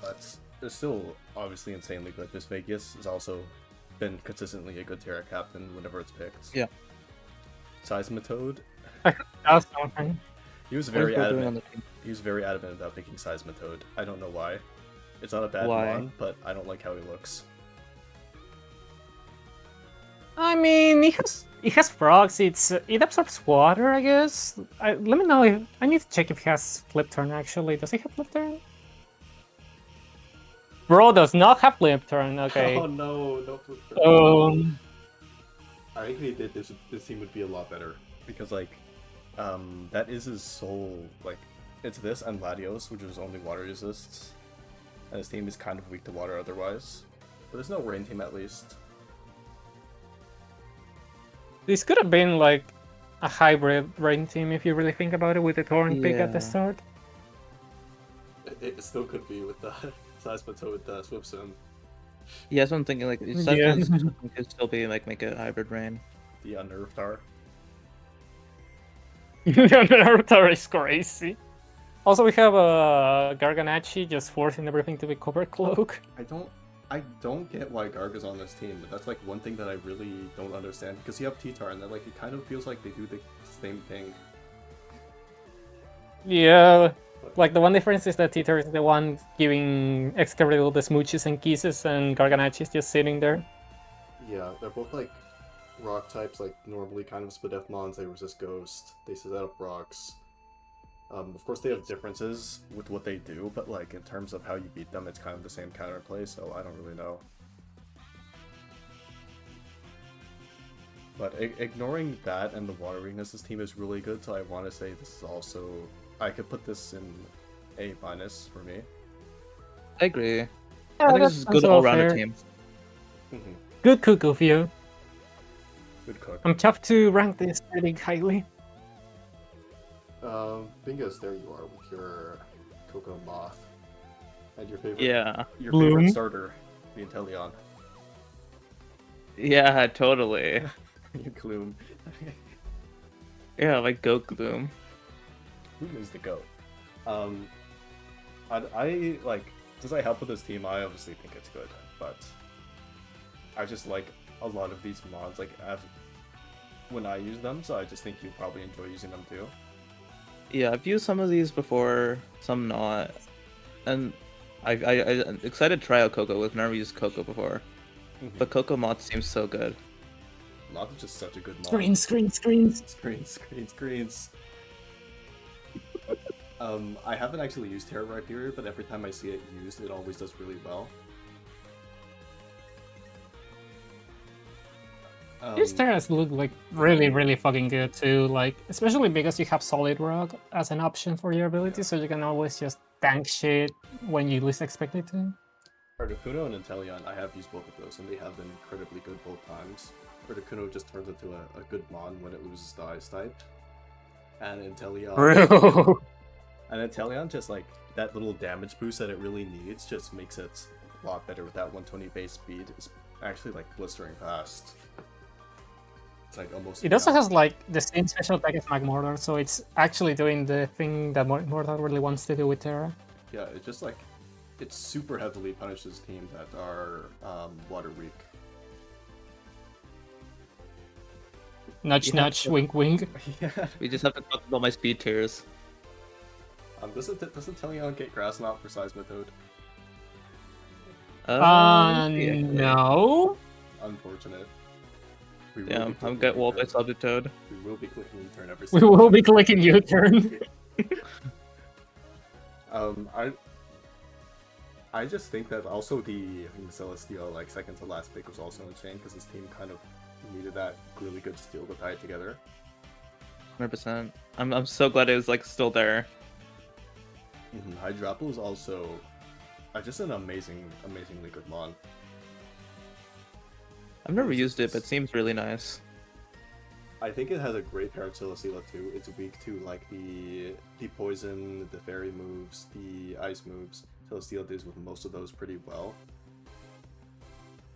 But they're still obviously insanely good. Miss Vegas has also been consistently a good Terra captain whenever it's picked. Yeah. Seismitoad. That's something. He was very adamant. He was very adamant about picking Seismitoad. I don't know why. It's not a bad mon, but I don't like how he looks. I mean, it has frogs. It absorbs water, I guess. Let me know if I need to check if he has flip turn. Actually, does he have flip turn? Bro does not have flip turn. Okay. Oh no, no flip turn. I think if he did, this team would be a lot better because like, that is his sole like, it's this and Latios, which is only water resists, and his team is kind of weak to water otherwise. But there's no rain team at least. This could have been like a hybrid rain team if you really think about it, with the Torrent pick at the start. It still could be with the Seismitoad Swift Sim. Yeah, that's what I'm thinking. Like, could still be like make a hybrid rain. The unnerved are. The unnerved are is crazy. Also, we have a Garganachi just forcing everything to be covered cloak. I don't get why Garga's on this team, but that's like one thing that I really don't understand, because you have T-Tar and then like it kind of feels like they do the same thing. Yeah, like the one difference is that T-Tar is the one giving Excalibur the smooches and kisses, and Garganachi is just sitting there. Yeah, they're both like rock types, like normally kind of split mons. They resist Ghost, they set up rocks. Of course they have differences with what they do, but like in terms of how you beat them, it's kind of the same counterplay, so I don't really know. But ignoring that and the water weakness, this team is really good, so I want to say this is also... I could put this in A- for me. I agree. Yeah, I think this is a good all-rounder team. Good cook of you. Good cook. I'm tough to rank this pretty highly. Bingus, there you are with your Coco Moth. And your favorite, your Bloom. favorite starter, the Inteleon. Yeah, totally. You Gloom. Yeah, like Goat Gloom. Gloom is the goat. I like, does I help with this team? I obviously think it's good, but I just like a lot of these mods. Like, when I use them, so I just think you probably enjoy using them too. Yeah, I've used some of these before, some not, and I'm excited to try out Coco. We've never used Coco before, but Coco mod seems so good. Moth is just such a good mod. Screens. Screens. I haven't actually used Terra Rhyperior, but every time I see it used, it always does really well. These terras look like really fucking good too, like especially because you have Solid Rock as an option for your ability, so you can always just tank shit when you least expect it to. Articuno and Inteleon, I have used both of those, and they have been incredibly good both times. Articuno just turns into a good mon when it loses the Ice type, and Inteleon... Bro. And Inteleon, just like, that little damage boost that it really needs just makes it a lot better with that 120 base speed. It's actually, like, blistering fast. It's like almost... It also has like the same special attack as Magmortar, so it's actually doing the thing that Magmortar really wants to do with Terra. Yeah, it just like... It super heavily punishes teams that are water weak. Nudge, wink, wink. Yeah. We just have to talk about my speed tiers. Doesn't Inteleon get Grass Knot for Seismitoad? Yeah. No. Unfortunate. Yeah, I'm get walled by Subitoad. We will be clicking U-turn every We single will time. be clicking U-turn. I just think that also the Celestial, like, second to last pick was also insane, because his team kind of needed that really good steal to tie it together. 100%. I'm so glad it was like still there. Hydrapple is also just an amazingly good mon. I've never used it, but it seems really nice. I think it has a great pair of Celesteela too. It's weak to like the poison, the fairy moves, the ice moves. Celesteela deals with most of those pretty well.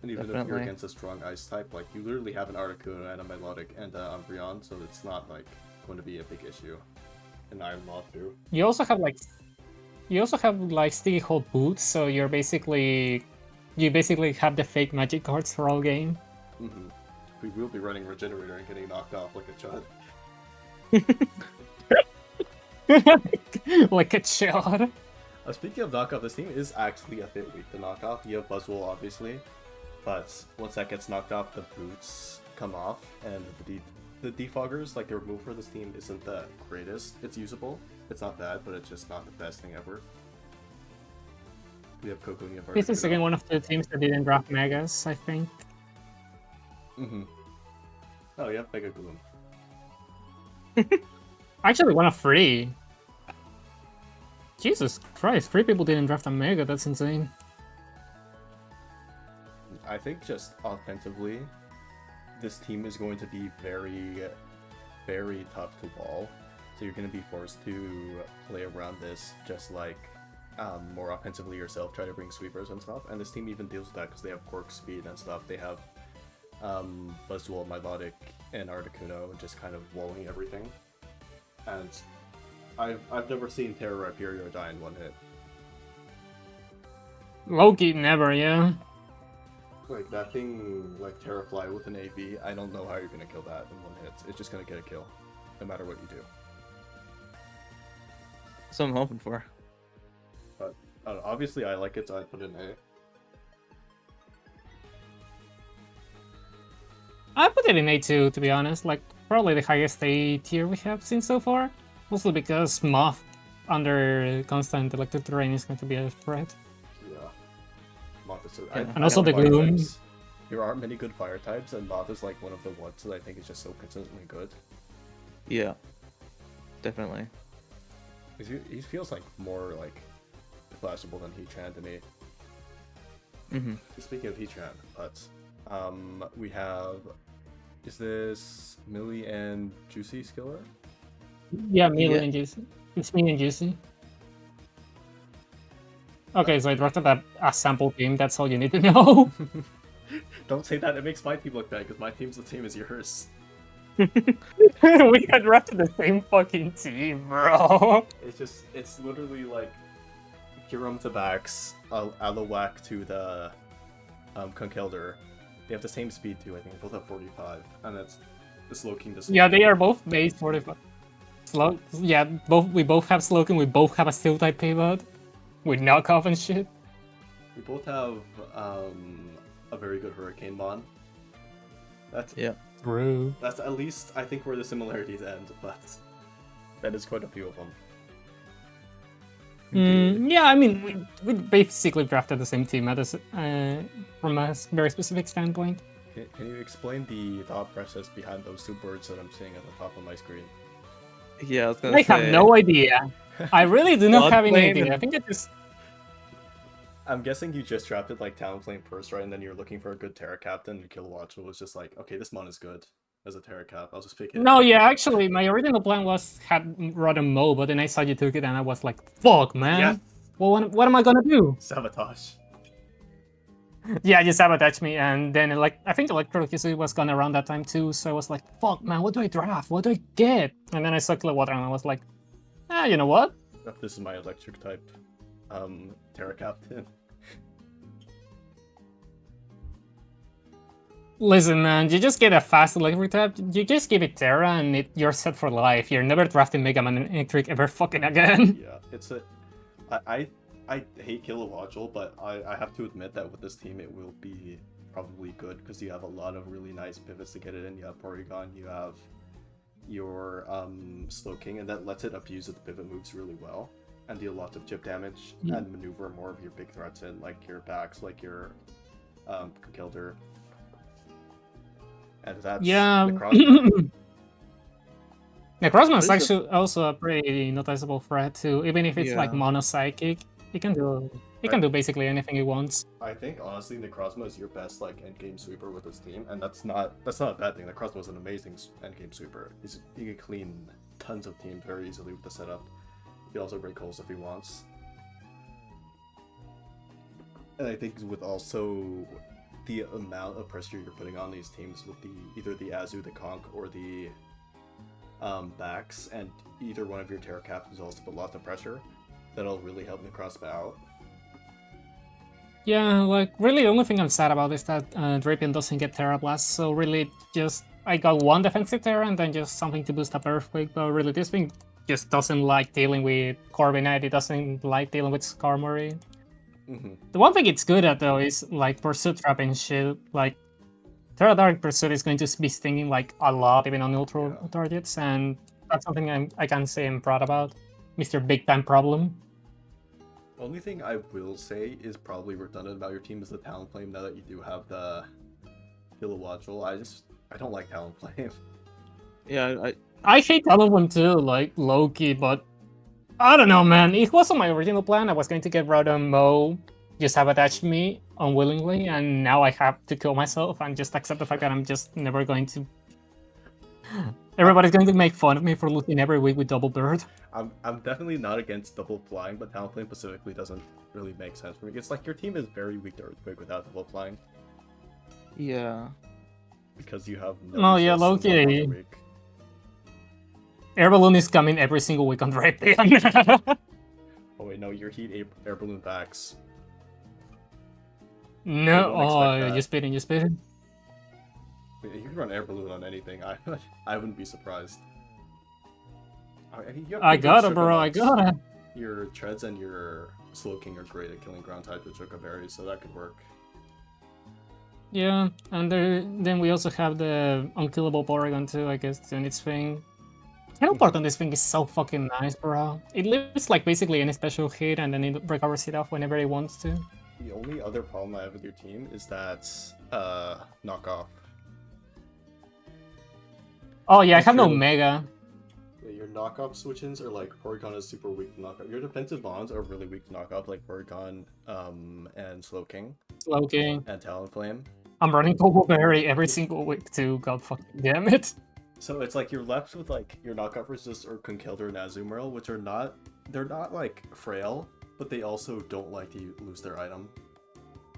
And even if you're Definitely. against a strong ice type, like you literally have an Articuno and a Melodic and an Umbreon, so it's not like going to be a big issue. And Iron Maw too. You also have like Sticky Hole Boots, so you basically have the fake magic cards for all game. We will be running Regenerator and getting knocked off like a chud. Like a chud. Speaking of knockoff, this team is actually a bit weak to knock off. You have Buzzwole, obviously, but once that gets knocked off, the boots come off, and the defoggers, like, their move for this team isn't the greatest. It's usable. It's not bad, but it's just not the best thing ever. We have Coco and This is again one of the teams that didn't draft Megas, I think. Oh, you have Mega Gloom. Actually, one of 3. Jesus Christ, 3 people didn't draft a Mega, that's insane. I think just offensively, this team is going to be very, very tough to wall. So you're going to be forced to play around this just like more offensively yourself, try to bring sweepers and stuff. And this team even deals with that because they have Quark speed and stuff. They have Buzzwole, Milotic, and Articuno just kind of walling everything. And I've never seen Terra Rhyperior die in one hit. Loki, never, yeah. Like, that thing, like Terrafly with an AV, I don't know how you're gonna kill that in one hit. It's just gonna get a kill, no matter what you do. That's what I'm hoping for. But, obviously I like it, so I'd put it in A. I put it in A2, to be honest. Like, probably the highest A tier we have seen so far. Mostly because Moth under constant electric terrain is going to be a threat. Yeah. Moth is so... And also the fire Gloom. types. There aren't many good fire types, and Moth is like one of the ones that I think is just so consistently good. Yeah. Definitely. He feels like more like clashable than Heatran to me. Speaking of Heatran, but we have... Is this Millie and Juicy Skiller? Yeah, me and Juicy. It's me and Juicy. Okay, so I drafted a sample team, that's all you need to know. Don't say that, it makes my team look bad, because my team's the same as yours. We had drafted the same fucking team, bro. It's literally like Hiram to Bax, Alawak to the Conkeldurr. They have the same speed too, I think, both have 45, and The Slowking, the Yeah, Slowking. they are both base 45. Yeah, we both have Slowking, we both have a Steel type pivot with knockoff and shit. We both have a very good Hurricane Mon. That's True. That's at least I think where the similarities end, but that is quite a few of them. Yeah, I mean, we basically drafted the same team from a very specific standpoint. Can you explain the thought process behind those two birds that I'm seeing at the top of my screen? Yeah, I was gonna say. I have no idea. I really do not have any Floodplain idea. I and- think it just... I'm guessing you just drafted like Talonflame first, right? And then you're looking for a good Terra Captain, and Kilowatch was just like, okay, this mon is good as a Terra Cap. I'll just pick it. No, yeah, actually, my original plan was had Rodham Mo, but then I saw you took it, and I was like, "Fuck, man! Yeah. Well, what am I gonna do?" Sabotage. Yeah, you sabotaged me, and then like I think Electrocution was gone around that time too. So I was like, "Fuck, man! What do I draft? What do I get?" And then I saw Kilowatch, and I was like, "Ah, you know what? This is my electric type, Terra Captain. Listen, man, you just get a fast electric type. You just give it Terra, and you're set for life. You're never drafting Mega Man Electric ever fucking again." Yeah, it's a. I hate Kilowatchel, but I have to admit that with this team it will be probably good because you have a lot of really nice pivots to get it in. You have Porygon, you have your Slowking, and that lets it abuse the pivot moves really well and deal lots of chip damage and maneuver more of your big threats in, like your backs, like your Kilder. And that's Necrozma. Necrozma is actually also a pretty noticeable threat too. Even if it's like mono-psychic, he can do basically anything he wants. I think honestly Necrozma is your best like endgame sweeper with this team, and that's not a bad thing. Necrozma is an amazing endgame sweeper. He can clean tons of teams very easily with the setup. He can also break holes if he wants. And I think with also the amount of pressure you're putting on these teams with either the Azu, the Conch, or the backs, and either one of your Terra Captains also put lots of pressure, that'll really help Necrozma out. Yeah, like really the only thing I'm sad about is that Drapion doesn't get Terra Blast, so really just I got one defensive Terra and then just something to boost up Earthquake, but really this thing just doesn't like dealing with Corviknight, it doesn't like dealing with Skarmory. The one thing it's good at though is like Pursuit Trap and shit. Like Terra Dark Pursuit is going to be stinging like a lot even on neutral targets, and that's something I can say I'm proud about. Mr. Big Time Problem. Only thing I will say is probably redundant about your team is the Talonflame. Now that you do have the Kilowatchel, I don't like Talonflame. Yeah, I hate Talonflame too, like Loki, but I don't know, man. It wasn't my original plan. I was going to get Rodham Mo, just sabotaged me unwillingly, and now I have to kill myself and just accept the fact that I'm just never going to. Everybody's going to make fun of me for losing every week with Double Bird. I'm definitely not against double flying, but Talonflame specifically doesn't really make sense for me. It's like your team is very weak to Earthquake without double flying. yeah. Because you have No, yeah, resist and Loki. whatnot weak. Air Balloon is coming every single week on Drapion. Oh wait, no, your Heat Air Balloon backs. No, don't expect that. you're spitting, you're spitting. You can run Air Balloon on anything. I wouldn't be surprised. I got it, bro, I got it. Your Treads and your Slowking are great at killing ground type with Choco Berries, so that could work. Yeah, and then we also have the unkillable Porygon too, I guess, doing its thing. Teleport on this thing is so fucking nice, bro. It lives like basically any special hit and then it recovers it off whenever it wants to. The only other problem I have with your team is that knockoff. Oh yeah, I have no True. Mega. Yeah, your knockoff switch-ins are like Porygon is super weak to knockoff. Your defensive bonds are really weak to knockoff, like Porygon and Slowking Slowking. and Talonflame. I'm running Coco Berry every single week too, god fucking damn it. So it's like you're left with like your knockoff resist or Conkeldurr and Azumarill, which are not like frail, but they also don't like to lose their item.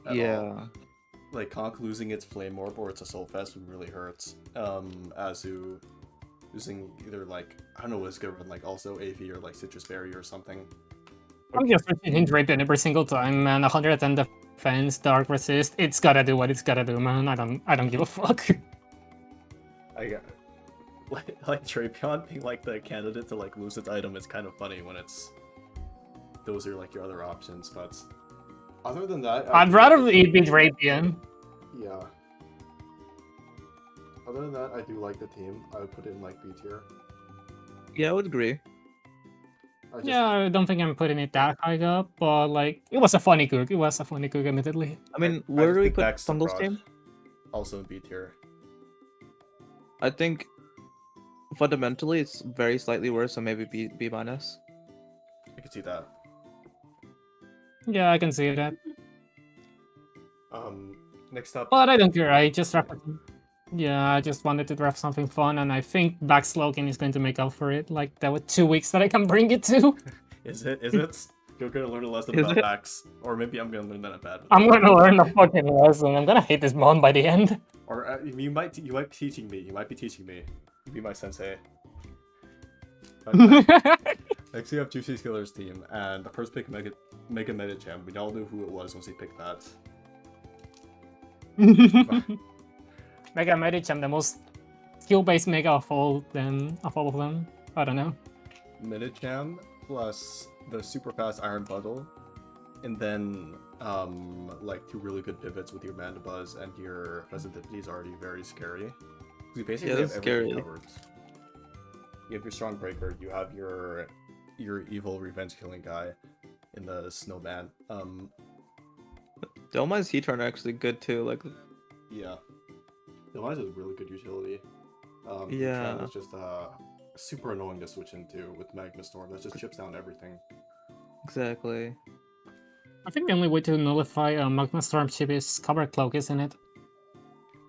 At all. Like Conch losing its Flame Orb or its Assault Vest really hurts. Azu losing either like I don't know what's good run, like also AV or like Citrus Berry or something. I'm just hitting Drapion every single time, man. 110 defense, Dark Resist. It's gotta do what it's gotta do, man. I don't give a fuck. like Trapion being like the candidate to like lose its item is kind of funny when it's those are like your other options, but other than that, I'd rather it be Drapion. Yeah. Other than that, I do like the team. I would put it in like B tier. Yeah, I would agree. Yeah, I don't think I'm putting it that high up, but like it was a funny cook. It was a funny cook, admittedly. I mean, where just do we think put Vex the Fungal's Prod. team? Also in B tier. I think fundamentally it's very slightly worse, so maybe B minus. I can see that. Yeah, I can see that. Next up. But I don't care. I just I just wanted to draft something fun, and I think Backslogan is going to make up for it. Like there were 2 weeks that I can bring it to. Is it? You're gonna learn a lesson Is about it? Vax, or maybe I'm gonna learn that I'm bad. I'm gonna learn a fucking lesson. I'm gonna hate this mon by the end. Or you might be teaching me. You might be teaching me. Be my sensei. Next we have Juicy Skiller's team, and the first pick Mega Medicham. We all knew who it was once he picked that. Mega Medicham, the most skill-based Mega of all of them. I don't know. Medicham plus the super fast Iron Bundle, and then like 2 really good pivots with your Mandibuzz, and your Resident is already very scary. You basically have everything covered. You have your Strong Breaker, you have your evil revenge killing guy in the Snowman. Delmai's Heatran are actually good too. Like, yeah, Delmai's is a really good utility. Yeah, it's just super annoying to switch into with Magma Storm. That just chips down everything. exactly. I think the only way to nullify a Magma Storm chip is Cover Cloak, isn't it?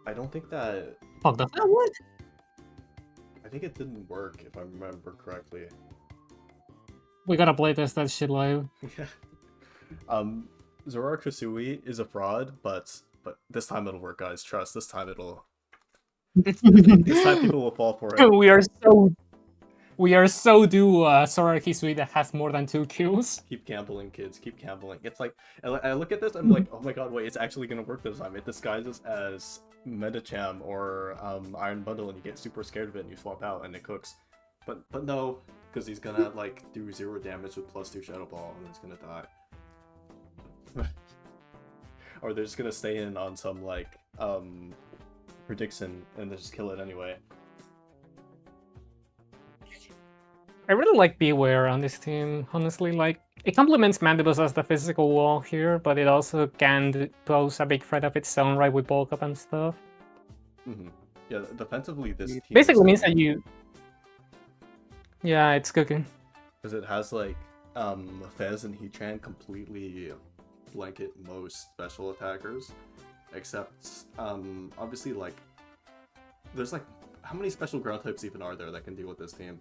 I don't think that. Fuck, does that work? I think it didn't work, if I remember correctly. We gotta play this that shit live. Zora Kasui is a fraud, but this time it'll work, guys. Trust. This time it'll. This time people will fall for it. We are so due Sora Kisui that has more than 2 kills. Keep gambling, kids. Keep gambling. It's like I look at this, I'm like, oh my god, wait, it's actually gonna work this time. It disguises as Medicham or Iron Bundle, and you get super scared of it, and you swap out, and it cooks. But no, because he's gonna like do 0 damage with +2 Shadow Ball, and he's gonna die. Or they're just gonna stay in on some like prediction and they just kill it anyway. I really like Beware on this team, honestly. Like, it complements Mandibus as the physical wall here, but it also can pose a big threat of its own, right, with bulk up and stuff. Mm-hmm. Yeah, defensively, this team basically means that you... Yeah, it's cooking. Because it has, like, Fez and Heatran completely blanket most special attackers, except, obviously, like, there's, like, how many special ground types even are there that can deal with this team?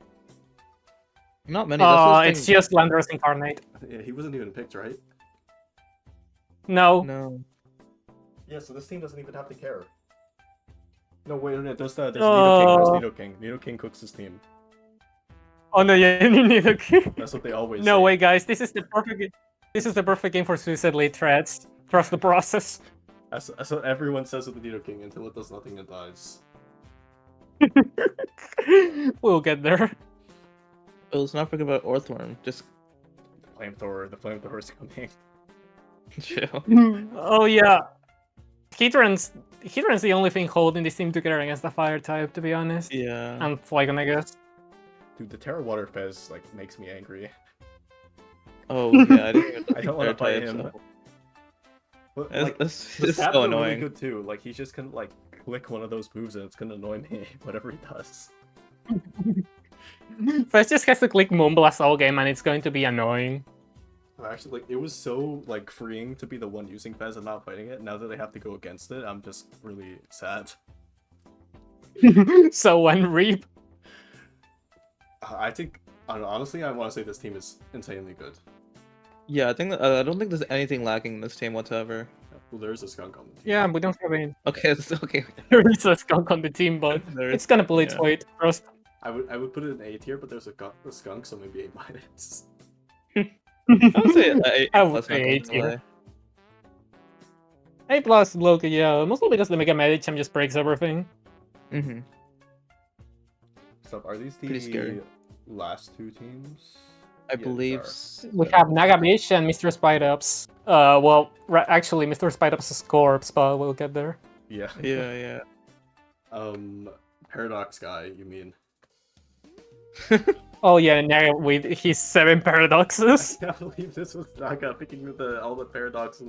Not many. It's just Landorus Incarnate. Yeah, he wasn't even picked, right? No. Yeah, so this team doesn't even have to care. No, wait, there's Nidoking. Nidoking cooks his team. Oh no, yeah, Nidoking. That's what they always say. No way, guys. This is the perfect game for Suicide Lead Threads. Trust the process. That's what everyone says with the Nidoking until it does nothing and dies. We'll get there. Oh, let's not forget about Orthworm. Just the flamethrower is coming. Chill. Oh yeah. Heatran's the only thing holding this team together against the fire type, to be honest. Yeah. And Flygon, I guess. Dude, the Terra Water Fez like makes me angry. Oh yeah, I don't want to play him. So. But like, it's so annoying. Really good too. Like he's just gonna like click one of those moves and it's gonna annoy me whatever he does. Fez just has to click Moonblast all game and it's going to be annoying. Actually, like, it was so, like, freeing to be the one using Fez and not fighting it. Now that I have to go against it, I'm just really sad. So when Reap... I think, honestly, I want to say this team is insanely good. Yeah, I think I don't think there's anything lacking in this team whatsoever. Well, there's a skunk on the team. Yeah, we don't have any... Okay, it's okay. There is a skunk on the team, but it's gonna pull its weight. Trust. I would put it in A tier, but there's a skunk, so maybe A-. I would say A tier. A plus Loki, yeah, mostly because the Mega Medicham just breaks everything. Mm-hmm. So are these Pretty scary. the last two teams? I these believe. are. We have Nagabish and Mr. Spidups. Well, actually, Mr. Spidups is corpse, but we'll get there. Yeah. Yeah. Paradox guy, you mean? Oh yeah, Naga with his 7 paradoxes. I can't believe this was Naga picking all the paradoxes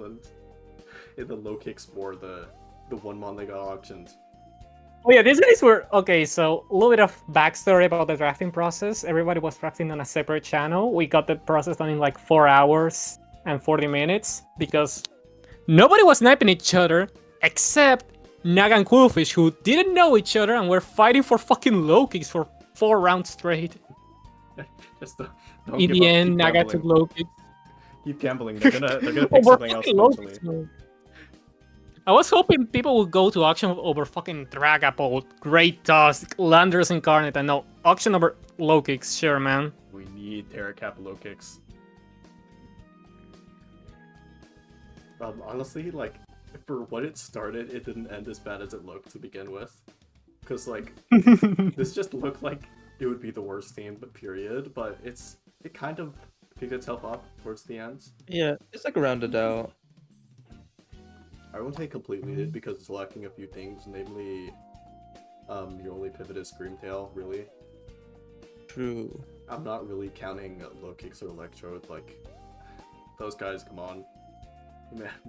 in the low kicks for the one mon they got auctioned. Oh yeah, these guys were okay. So a little bit of backstory about the drafting process. Everybody was drafting on a separate channel. We got the process done in like 4 hours and 40 minutes because nobody was sniping each other except Naga and Quillfish, who didn't know each other and were fighting for fucking low kicks for 4 rounds straight. Just don't In give the up, end, keep Naga gambling. took low kicks. Keep gambling. They're gonna pick Over something else fucking low eventually. kicks, man. I was hoping people would go to auction over fucking Dragapult, Great Tusk, Landers Incarnate, and no, auction over low kicks, sure, man. We need Terracap low kicks. Honestly, like, for what it started, it didn't end as bad as it looked to begin with. Because, like, this just looked like it would be the worst team, but period. But it kind of picked itself up towards the end. Yeah, it's like rounded out. I won't say completely did because it's lacking a few things, namely, your only pivot is Screamtail, really. True. I'm not really counting low kicks or electrode, like, those guys, come on.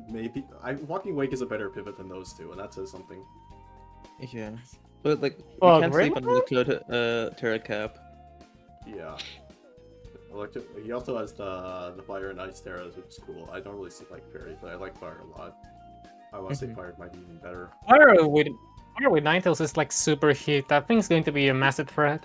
Maybe Walking Wake is a better pivot than those two, and that says something. Yeah, but like Oh, we can't sleep on really? the code Terracap. Yeah. He also has the Fire and Ice Terras, which is cool. I don't really see like Fairy, but I like Fire a lot. I want to say Fire might be even better. Fire with Ninetales is like super heat. That thing's going to be a massive threat.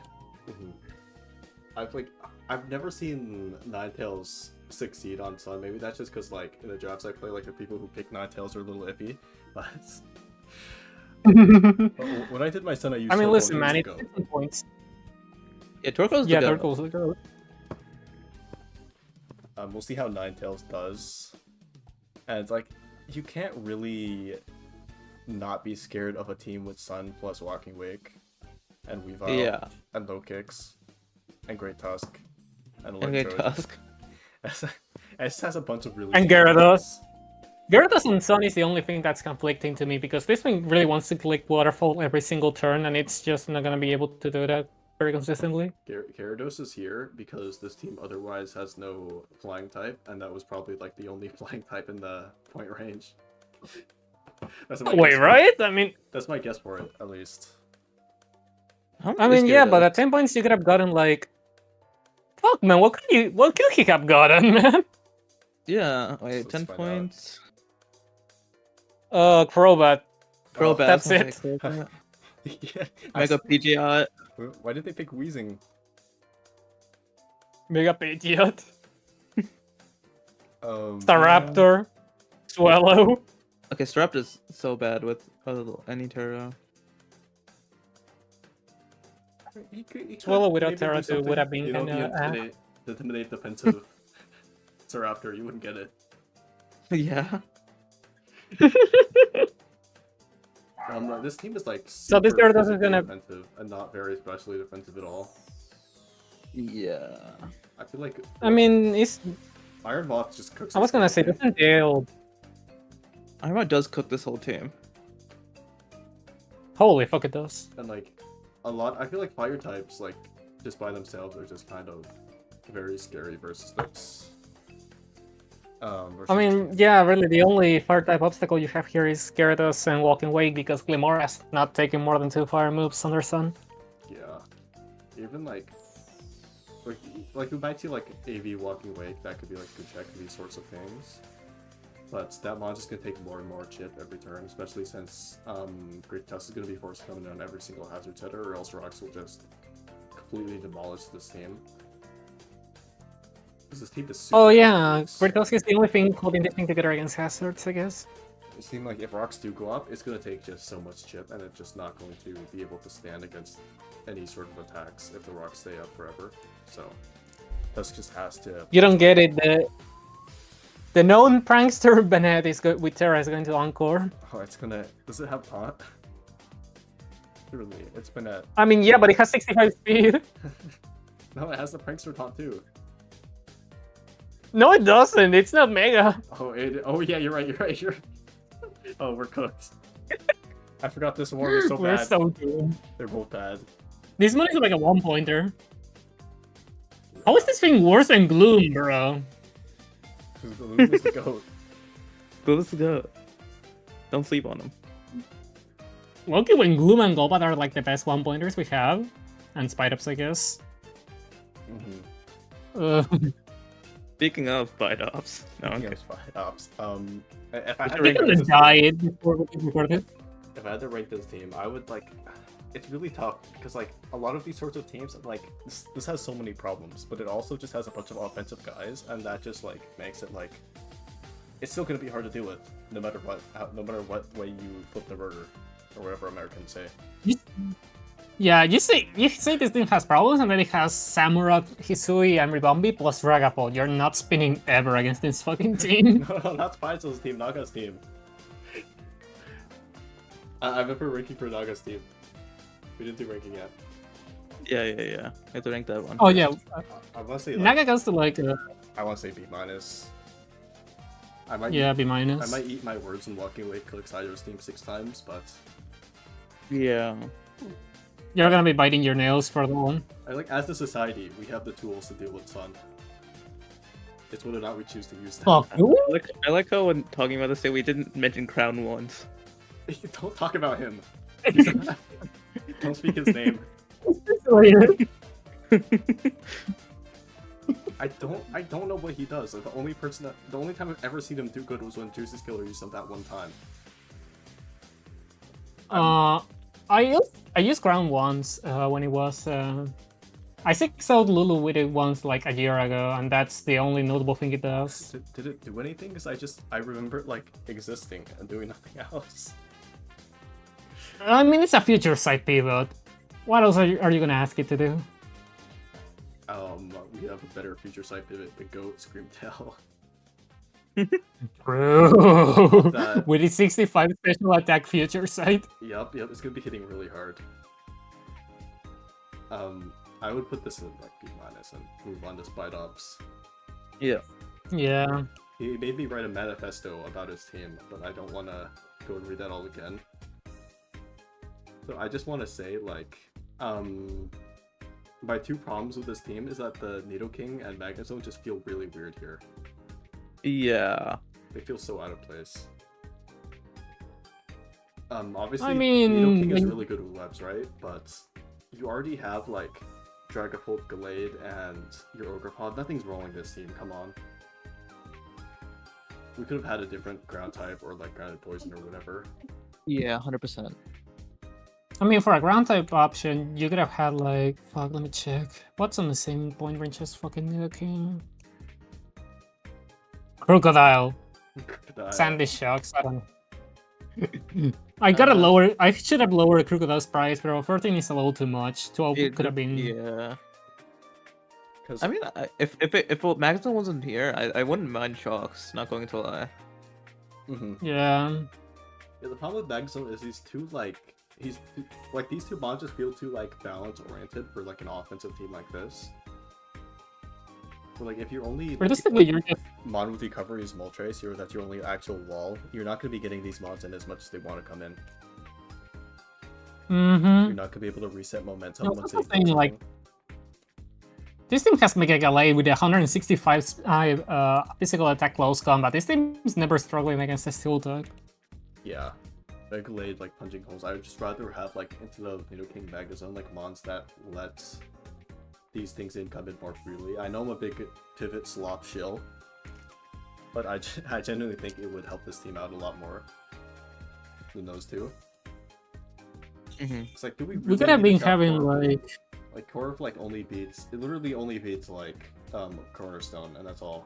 I've never seen Ninetales succeed on Sun. Maybe that's just because like in the drafts I play, like the people who pick Ninetales are a little iffy. But when I did my Sun, I used. I mean, Turbo listen, years man, it's ago. 15 points. Yeah, Torko's the Yeah, go. Turtle's the go. We'll see how Ninetales does. And it's like, you can't really not be scared of a team with Sun plus Walking Wake, and Weave Out, Yeah, and Low Kicks, and Great Tusk, and and Great Electrode. Tusk. It just has a bunch of really And strong Gyarados. things. Gyarados and Sun is the only thing that's conflicting to me because this thing really wants to click Waterfall every single turn, and it's just not gonna be able to do that very consistently. Gyarados is here because this team otherwise has no flying type, and that was probably like the only flying type in the point range. That's my Wait, guess right? I mean, That's my guess for it, at least. I mean, yeah, but at 10 points you could have gotten like, fuck, man, what could he have gotten, man? Yeah, wait, Let's 10 find out. points. Crobat. Crobat. That's okay, it. Crobat. Yeah, Mega PGI. Why did they pick Weezing? Mega Pidgeot. Yeah. Staraptor. Swallow. Okay, Strapped is so bad with any Terra. He could Swallow without maybe do Terra too something, would have been you know, kinda, the intimidate defensive Staraptor, you wouldn't get it. Yeah. This team is like So this super Gyarados is physically gonna- defensive and not very especially defensive at all. Yeah. I feel like I mean, it's. Iron Moth just cooks. I was gonna say, doesn't Gale. Arma does cook this whole team. Holy fuck, it does. And like a lot, I feel like fire types like just by themselves are just kind of very scary versus this. I mean, yeah, really, the only fire type obstacle you have here is Gyarados and Walking Wake because Glimmor's not taking more than 2 fire moves under Sun. yeah, even like we might see like AV Walking Wake that could be like good check for these sorts of things. But that mon's just gonna take more and more chip every turn, especially since Great Tusk is gonna be forced coming on every single hazard setter, or else Rocks will just completely demolish this team. Because this team is super Oh yeah, complex. Great Tusk is the only thing holding this thing together against hazards, I guess. It seems like if Rocks do go up, it's gonna take just so much chip, and it's just not going to be able to stand against any sort of attacks if the Rocks stay up forever. So Tusk just has to. You don't get it. The known prankster Bennett is with Terra is going to Encore. Oh, it's gonna. Does it have taunt? Truly, it's been a... I mean, yeah, but it has 65 speed. No, it has the Prankster taunt too. No, it doesn't. It's not Mega. Oh yeah, you're right. Oh, we're cooked. I forgot this one was so We're bad. so good. They're both bad. This one is like a 1-pointer. How is this thing worse than Gloom, bro? Gloom is the goat. Let's go. Don't sleep on them. Loki, when Gloom and Golbat are like the best 1-pointers we have, and Spideups, I guess. Speaking of bite-offs, no, I'm Yes, Ops. If I What's had your We rank to could rank have this died before we recorded. if I had to rank this team, I would like. It's really tough because like a lot of these sorts of teams, like this has so many problems, but it also just has a bunch of offensive guys, and that just like makes it like it's still gonna be hard to deal with, no matter what way you flip the burger, or whatever Americans say. Yeah, you say this thing has problems, and then it has Samurott, Hisui, and Ribombi plus Dragapult. You're not spinning ever against this fucking team. No, not Spitzel's team, Naga's team. I remember ranking for Naga's team. We didn't do ranking yet. Yeah. I have to rank that one. Oh yeah, I want to say like, Naga goes to like I want to say B minus. I might yeah, B I minus. might eat my words and walk away Clicksider's team 6 times, but Yeah. You're gonna be biting your nails for the one. I like as a society, we have the tools to deal with Sun. It's whether or not we choose to use them. Fuck. I like how when talking about this, we didn't mention Crown once. Don't talk about him. Don't speak his name. I don't know what he does. Like, the only time I've ever seen him do good was when Juice's Killer used him that one time. I used ground once when it was. I 6-0'd Lulu with it once like a year ago, and that's the only notable thing it does. Did it do anything? Because I remember it like existing and doing nothing else. I mean, it's a future side pivot. What else are you gonna ask it to do? We have a better future side pivot, the Goat Screamtail. Bro, That- with its 65 special attack future sight. Yep, it's gonna be hitting really hard. I would put this in like B minus and move on to Spidops. Yeah. Yeah. He made me write a manifesto about his team, but I don't want to go and read that all again. So I just want to say, like, my two problems with this team is that the Nidoking and Magnezone just feel really weird here. Yeah. They feel so out of place. Obviously, I mean, Nidoking is really good with webs, right? But you already have, like, Dragapult, Gallade, and your Ogerpod. Nothing's rolling this team, come on. We could have had a different ground type, or, like, grounded poison or whatever. Yeah, 100%. I mean, for a ground type option, you could have had like, fuck, let me check. What's on the same point range as fucking Nidoking? Crocodile. Sandy Shocks, I don't know. I gotta lower, I should have lowered Crocodile's price, bro. 13 is a little too much. 12 could have been. Yeah. I mean, if Magazine wasn't here, I wouldn't mind Shocks, not going to lie. Yeah. Yeah, the problem with Magazone is these two monsters feel too like balance oriented for like an offensive team like this. But like if you're only Realistically, you're just mon with recovery is Moltres, that's your only actual wall, you're not gonna be getting these mons in as much as they want to come in. You're not gonna be able to reset momentum No, once that's they the thing, like, this team has Mega Gallade with 165 physical attack close combat. This team is never struggling against a steel type. Yeah. Regulate like punching holes. I would just rather have like into the Nidoking Magazone like mons that let these things in come in more freely. I know I'm a big pivot slop shill, but I genuinely think it would help this team out a lot more than those two. It's like, do we really could have need been to have having Corv? like Corv like only beats, it literally only beats like Cornerstone, and that's all.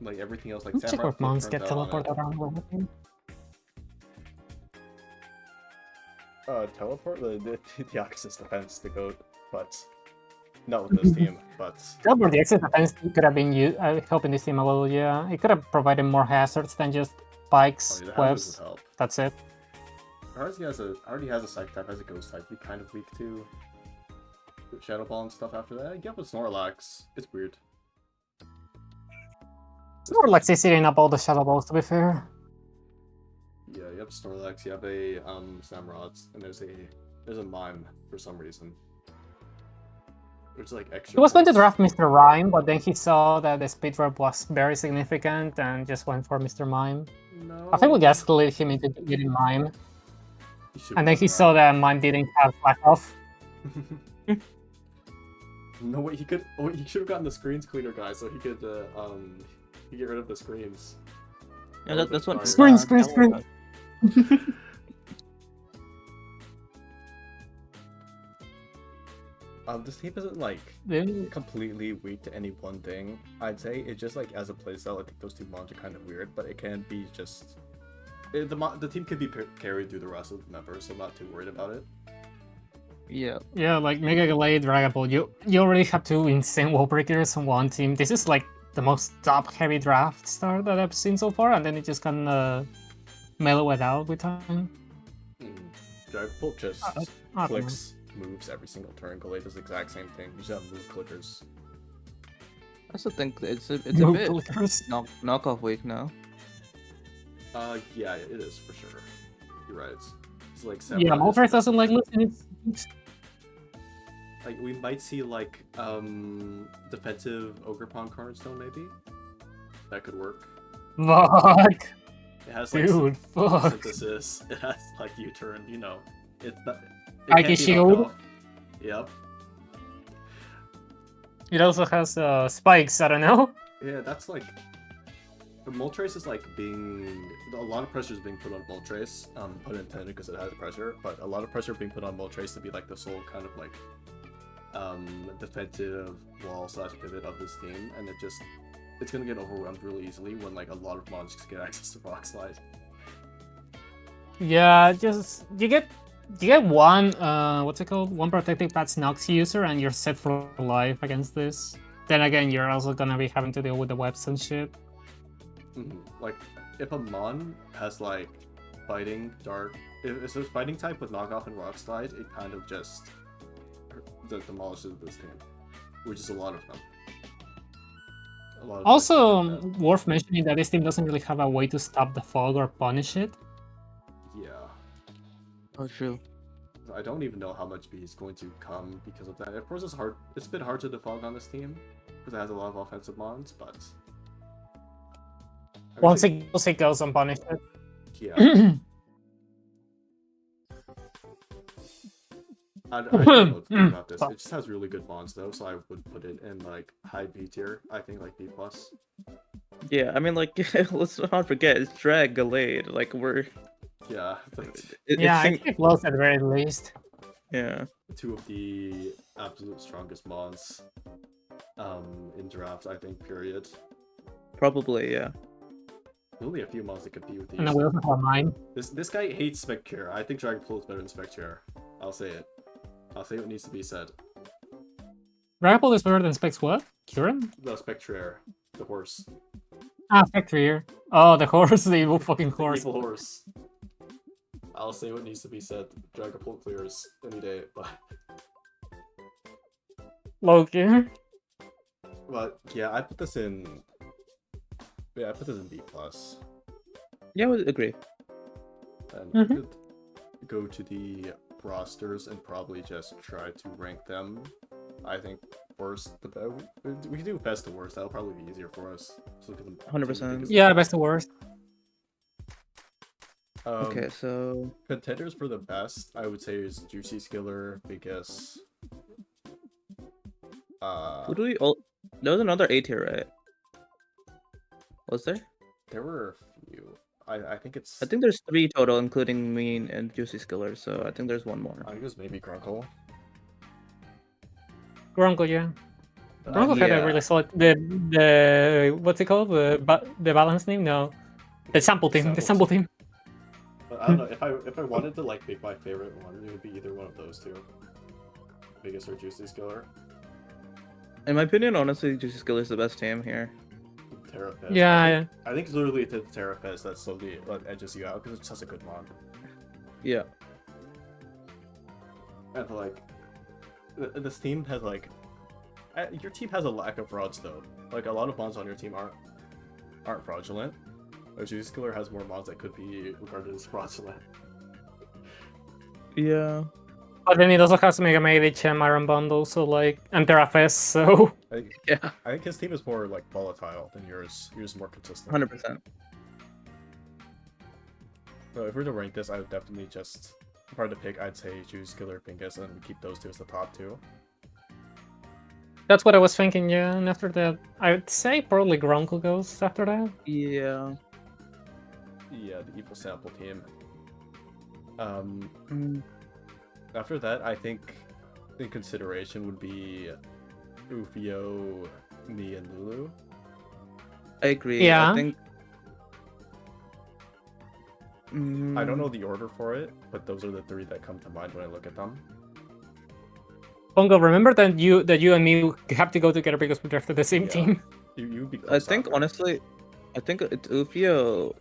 Like everything else, like check Samurai what mons turns get out on it. teleported around. Teleport? The Axis defense, the goat, but not with this team, but... Teleport the access defense could have been helping this team a little, yeah. It could have provided more hazards than just spikes, Oh, yeah, the hazards webs. would help. That's it. Already has a psych type, has a ghost type, be kind of weak to Shadow Ball and stuff after that. You have a Snorlax. It's weird. Snorlax is eating up all the Shadow Balls, to be fair. Yeah, you have a Snorlax, you have a Samrods, and there's a Mime for some reason. Which is like extra. He was going to points. draft Mr. Rhyme, but then he saw that the speed drop was very significant and just went for Mr. Mime. No. I think we gaslit him into getting Mime. You should've And then done he Rhyme. saw that Mime didn't have Black Off. No wait, he should have gotten the screens cleaner guy, so he could get rid of the screens. Yeah, that's what. Screen. This team isn't like completely weak to any one thing. I'd say it's just like as a playstyle, I think those two mons are kind of weird, but it can be just the team can be carried through the rest of the members, so I'm not too worried about it. Yeah. Yeah, like Mega Glade, Dragon Ball, you already have two insane wall breakers on one team. This is like the most top-heavy draft start that I've seen so far, and then it just kinda mellow it out with time. Dragon Bolt just I don't know. clicks moves every single turn. Glade does the exact same thing. You just have move clickers. I still think it's a No bit clickers. knockoff week now. Yeah, it is for sure. You're right. It's like Yeah, Moltres doesn't like losing its... Like we might see like defensive Ogerpon Cornerstone maybe. That could work. Fuck! It has like Dude, fuck. synthesis. It has like U-turn. You know, it's not. Like a shield? Yep. It also has spikes, I don't know. Yeah, that's like. Moltres is like being. A lot of pressure is being put on Moltres, pun intended because it has pressure, but a lot of pressure being put on Moltres to be like the sole kind of like defensive wall / pivot of this team, and it's gonna get overwhelmed really easily when like a lot of mons just get access to Rock Slide. Yeah, just you get one what's it called? One protective Pat's Nox user and you're set for life against this. Then again, you're also gonna be having to deal with the webs and shit. Like if a mon has like fighting dark, if it's a fighting type with knockoff and Rock Slide, it kind of just demolishes this team, which is a lot of them. Also, worth mentioning that this team doesn't really have a way to stop the fog or punish it. Yeah. Oh, true. I don't even know how much B is going to come because of that. Of course, it's hard. It's been hard to defog on this team because it has a lot of offensive mons, but Once it goes unpunished. Yeah. I don't know what to think about this. It just has really good mons though, so I would put it in like high B tier. I think like B+. Yeah, I mean, like, let's not forget, it's Drag Glade. Like, we're. Yeah. I think close at the very least. Yeah. Two of the absolute strongest mons in drafts, I think, period. Probably, yeah. Only a few mons that compete with these. And then we also have mine. This guy hates Spectre. I think Dragonpool is better than Spectre. I'll say it. I'll say what needs to be said. Dragon Ball is better than Specs what? Curran? The Spectre, the horse. Ah, Spectre. Oh, the horse, the evil fucking horse. The evil horse. I'll say what needs to be said. Dragonpool clears any day, but Loki. But yeah, I put this in. Yeah, I put this in B+. Yeah, I would agree. And we could go to the rosters and probably just try to rank them. I think worst, we can do best to worst. That'll probably be easier for us. So 100%. Yeah, best to worst. Okay, so contenders for the best, I would say, is Juicy Skiller, Bingus. who do we? Oh, there was another A tier, right? Was there? There were a few. I think it's. I think there's 3 total, including me and Juicy Skiller. So I think there's one more. I think it was maybe Grunkle. Grunkle, yeah. Grunkle had a really solid the what's it called? The balance name? No. The sample team. The sample team. But I don't know, if I wanted to like pick my favorite one, it would be either one of those two. Biggest or Juicy Skiller. In my opinion, honestly, Juicy Skiller is the best team here. Terra Fest. Yeah. I think it's literally the Terra Fest that slowly edges you out because it's such a good mod. Yeah. And like, this team has like, your team has a lack of frauds though. Like a lot of mods on your team aren't fraudulent. Juice Killer has more mods that could be regarded as fraudulent. Yeah. But then it also has Mega Mage and Iron Bundle, so like, and Terrafest, so... I think his team is more like volatile than yours. Yours is more consistent. 100%. So if we were to rank this, I would definitely just, if I were to pick, I'd say Juice Killer, Bingus, and we keep those two as the top two. That's what I was thinking, yeah, and after that, I'd say probably Grunkle goes after that. Yeah. Yeah, the evil sample team. Mm. After that, I think in consideration would be Ufio, me, and Lulu. I agree. Yeah. I think. I don't know the order for it, but those are the three that come to mind when I look at them. Bongo, remember that you and me have to go together because we drafted the same Yeah. team. You'd be I close think after. honestly, I think it's Ufio.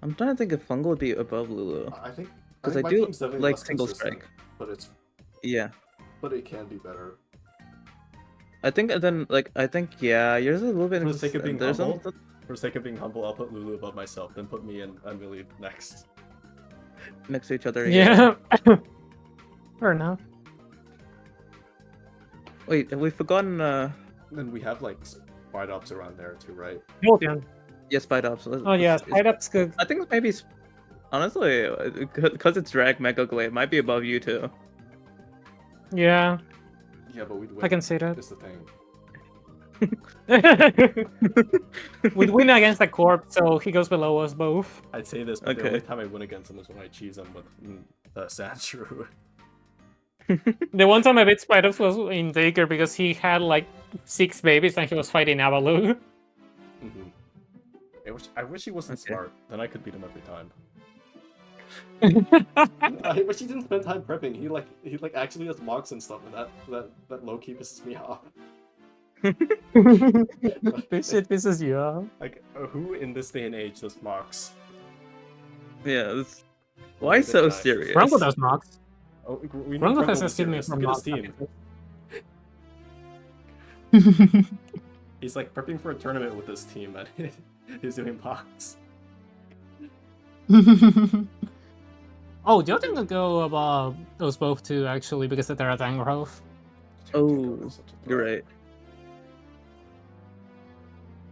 I'm trying to think if Fungal would be above Lulu. I think Because I my do team's definitely like less single consistent, strike. but it can be better. I think yeah, yours is a little bit For the sake of being there's humble, some- for the sake of being humble, I'll put Lulu above myself, then put me and Milli next. next to each other. Yeah. Fair enough. Wait, have we forgotten? Then we have like Spide Ops around there too, right? Jolteon. Yes, Spide Ops. Oh yeah, Spideup's good. I think maybe honestly, because it's Drag Mega Glade, it might be above you too. Yeah, Yeah, but we'd win. I can say that. Is the thing. We'd win against the Corp, so he goes below us both. I'd say this, but the Okay. only time I win against him is when I cheese him with Sandshrew. The one time I beat Spideup's was in Daker because he had like 6 babies and he was fighting Avalu. I wish he wasn't Okay. smart. Then I could beat him every time. I wish he didn't spend time prepping. He actually does mocks and stuff, and that low key pisses me off. This shit pisses you off. Like, who in this day and age does mocks? Yeah. Why Look at so this guy. serious? Rango does mocks. Oh, we know Rango has Grungle a is me serious. from Look at his mocks. team. He's like prepping for a tournament with this team, and he's doing mocks. Oh, Jotun could go above those both two actually because of their attack growth. Oh, you're right.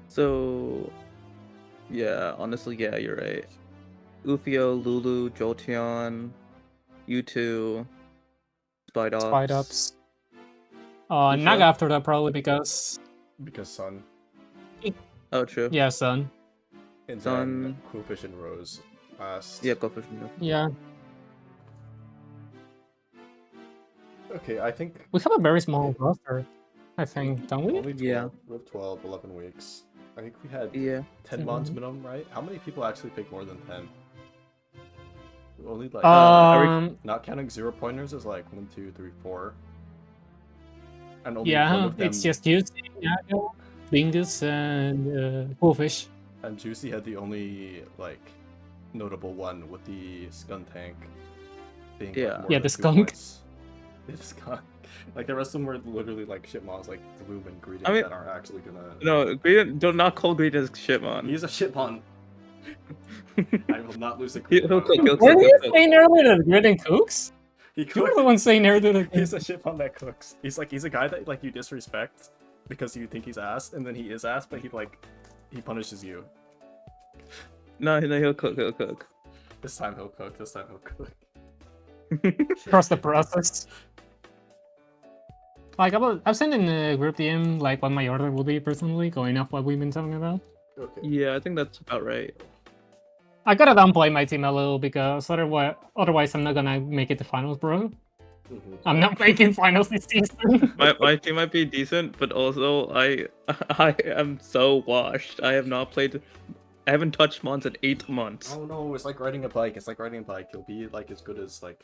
So, yeah, honestly, yeah, you're right. Ufio, Lulu, Jolteon, U2, Spide Ops. Spide ups. You Naga sure? after that probably because Sun. Oh, true. yeah, Sun. And Sun. then Coolfish and Rose last. Yeah, go for it. Yeah, Okay, I think we have a very small roster. I think, don't we? only 12, Yeah. we have 12, 11 weeks. I think we had Yeah. 10 mods minimum, right? How many people actually pick more than 10? Only like, not counting 0-pointers is like 1, 2, 3, 4. And only one Yeah, of them, it's just Juicy, Naga, Bingus, and Wolfish. and Juicy had the only like notable one with the skunk tank being Yeah. like, more Yeah, than the 2 skunk. points. The skunk. Like the rest of them were literally like shit mods like Gloom and Greeting I mean- that aren't actually gonna. No, Greedent, do not call Greedent shitmon. He's a shit mon. I will not lose a He'll Greeting. cook, he'll Weren't cook. you saying earlier that Gridden cooks? He You were cooks. the one saying earlier that He's a shit mon that cooks. He's a guy that like you disrespect because you think he's ass, and then he is ass, but he punishes you. No, he'll cook, he'll cook. This time he'll cook. This time he'll cook. trust the process. Like, I've sent in the group DM like what my order will be personally, going off what we've been talking about. Okay. Yeah, I think that's about right. I gotta downplay my team a little because otherwise I'm not gonna make it to finals, bro. Mhm. I'm not making finals this season. My team might be decent, but also I am so washed. I haven't touched mons in 8 months. Oh no, it's like riding a bike. It's like riding a bike. You'll be like as good as like.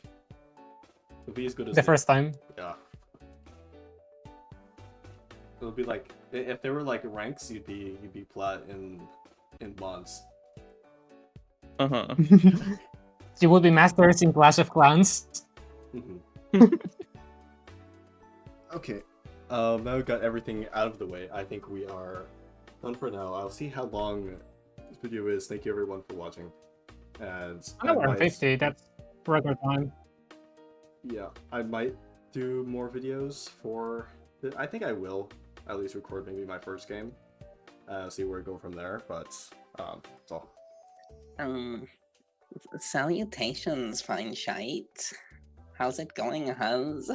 You'll be as good as The first time. Yeah. It'll be like if there were like ranks, you'd be plat in months. Uh-huh. You would be masters in Clash of Clans. Okay. Now we've got everything out of the way. I think we are done for now. I'll see how long this video is. Thank you everyone for watching. And An hour and 50, that's record time. Yeah, I might do more videos for. I think I will at least record maybe my first game. See where I go from there. But that's all. Salutations, fine shite. How's it going, Huz?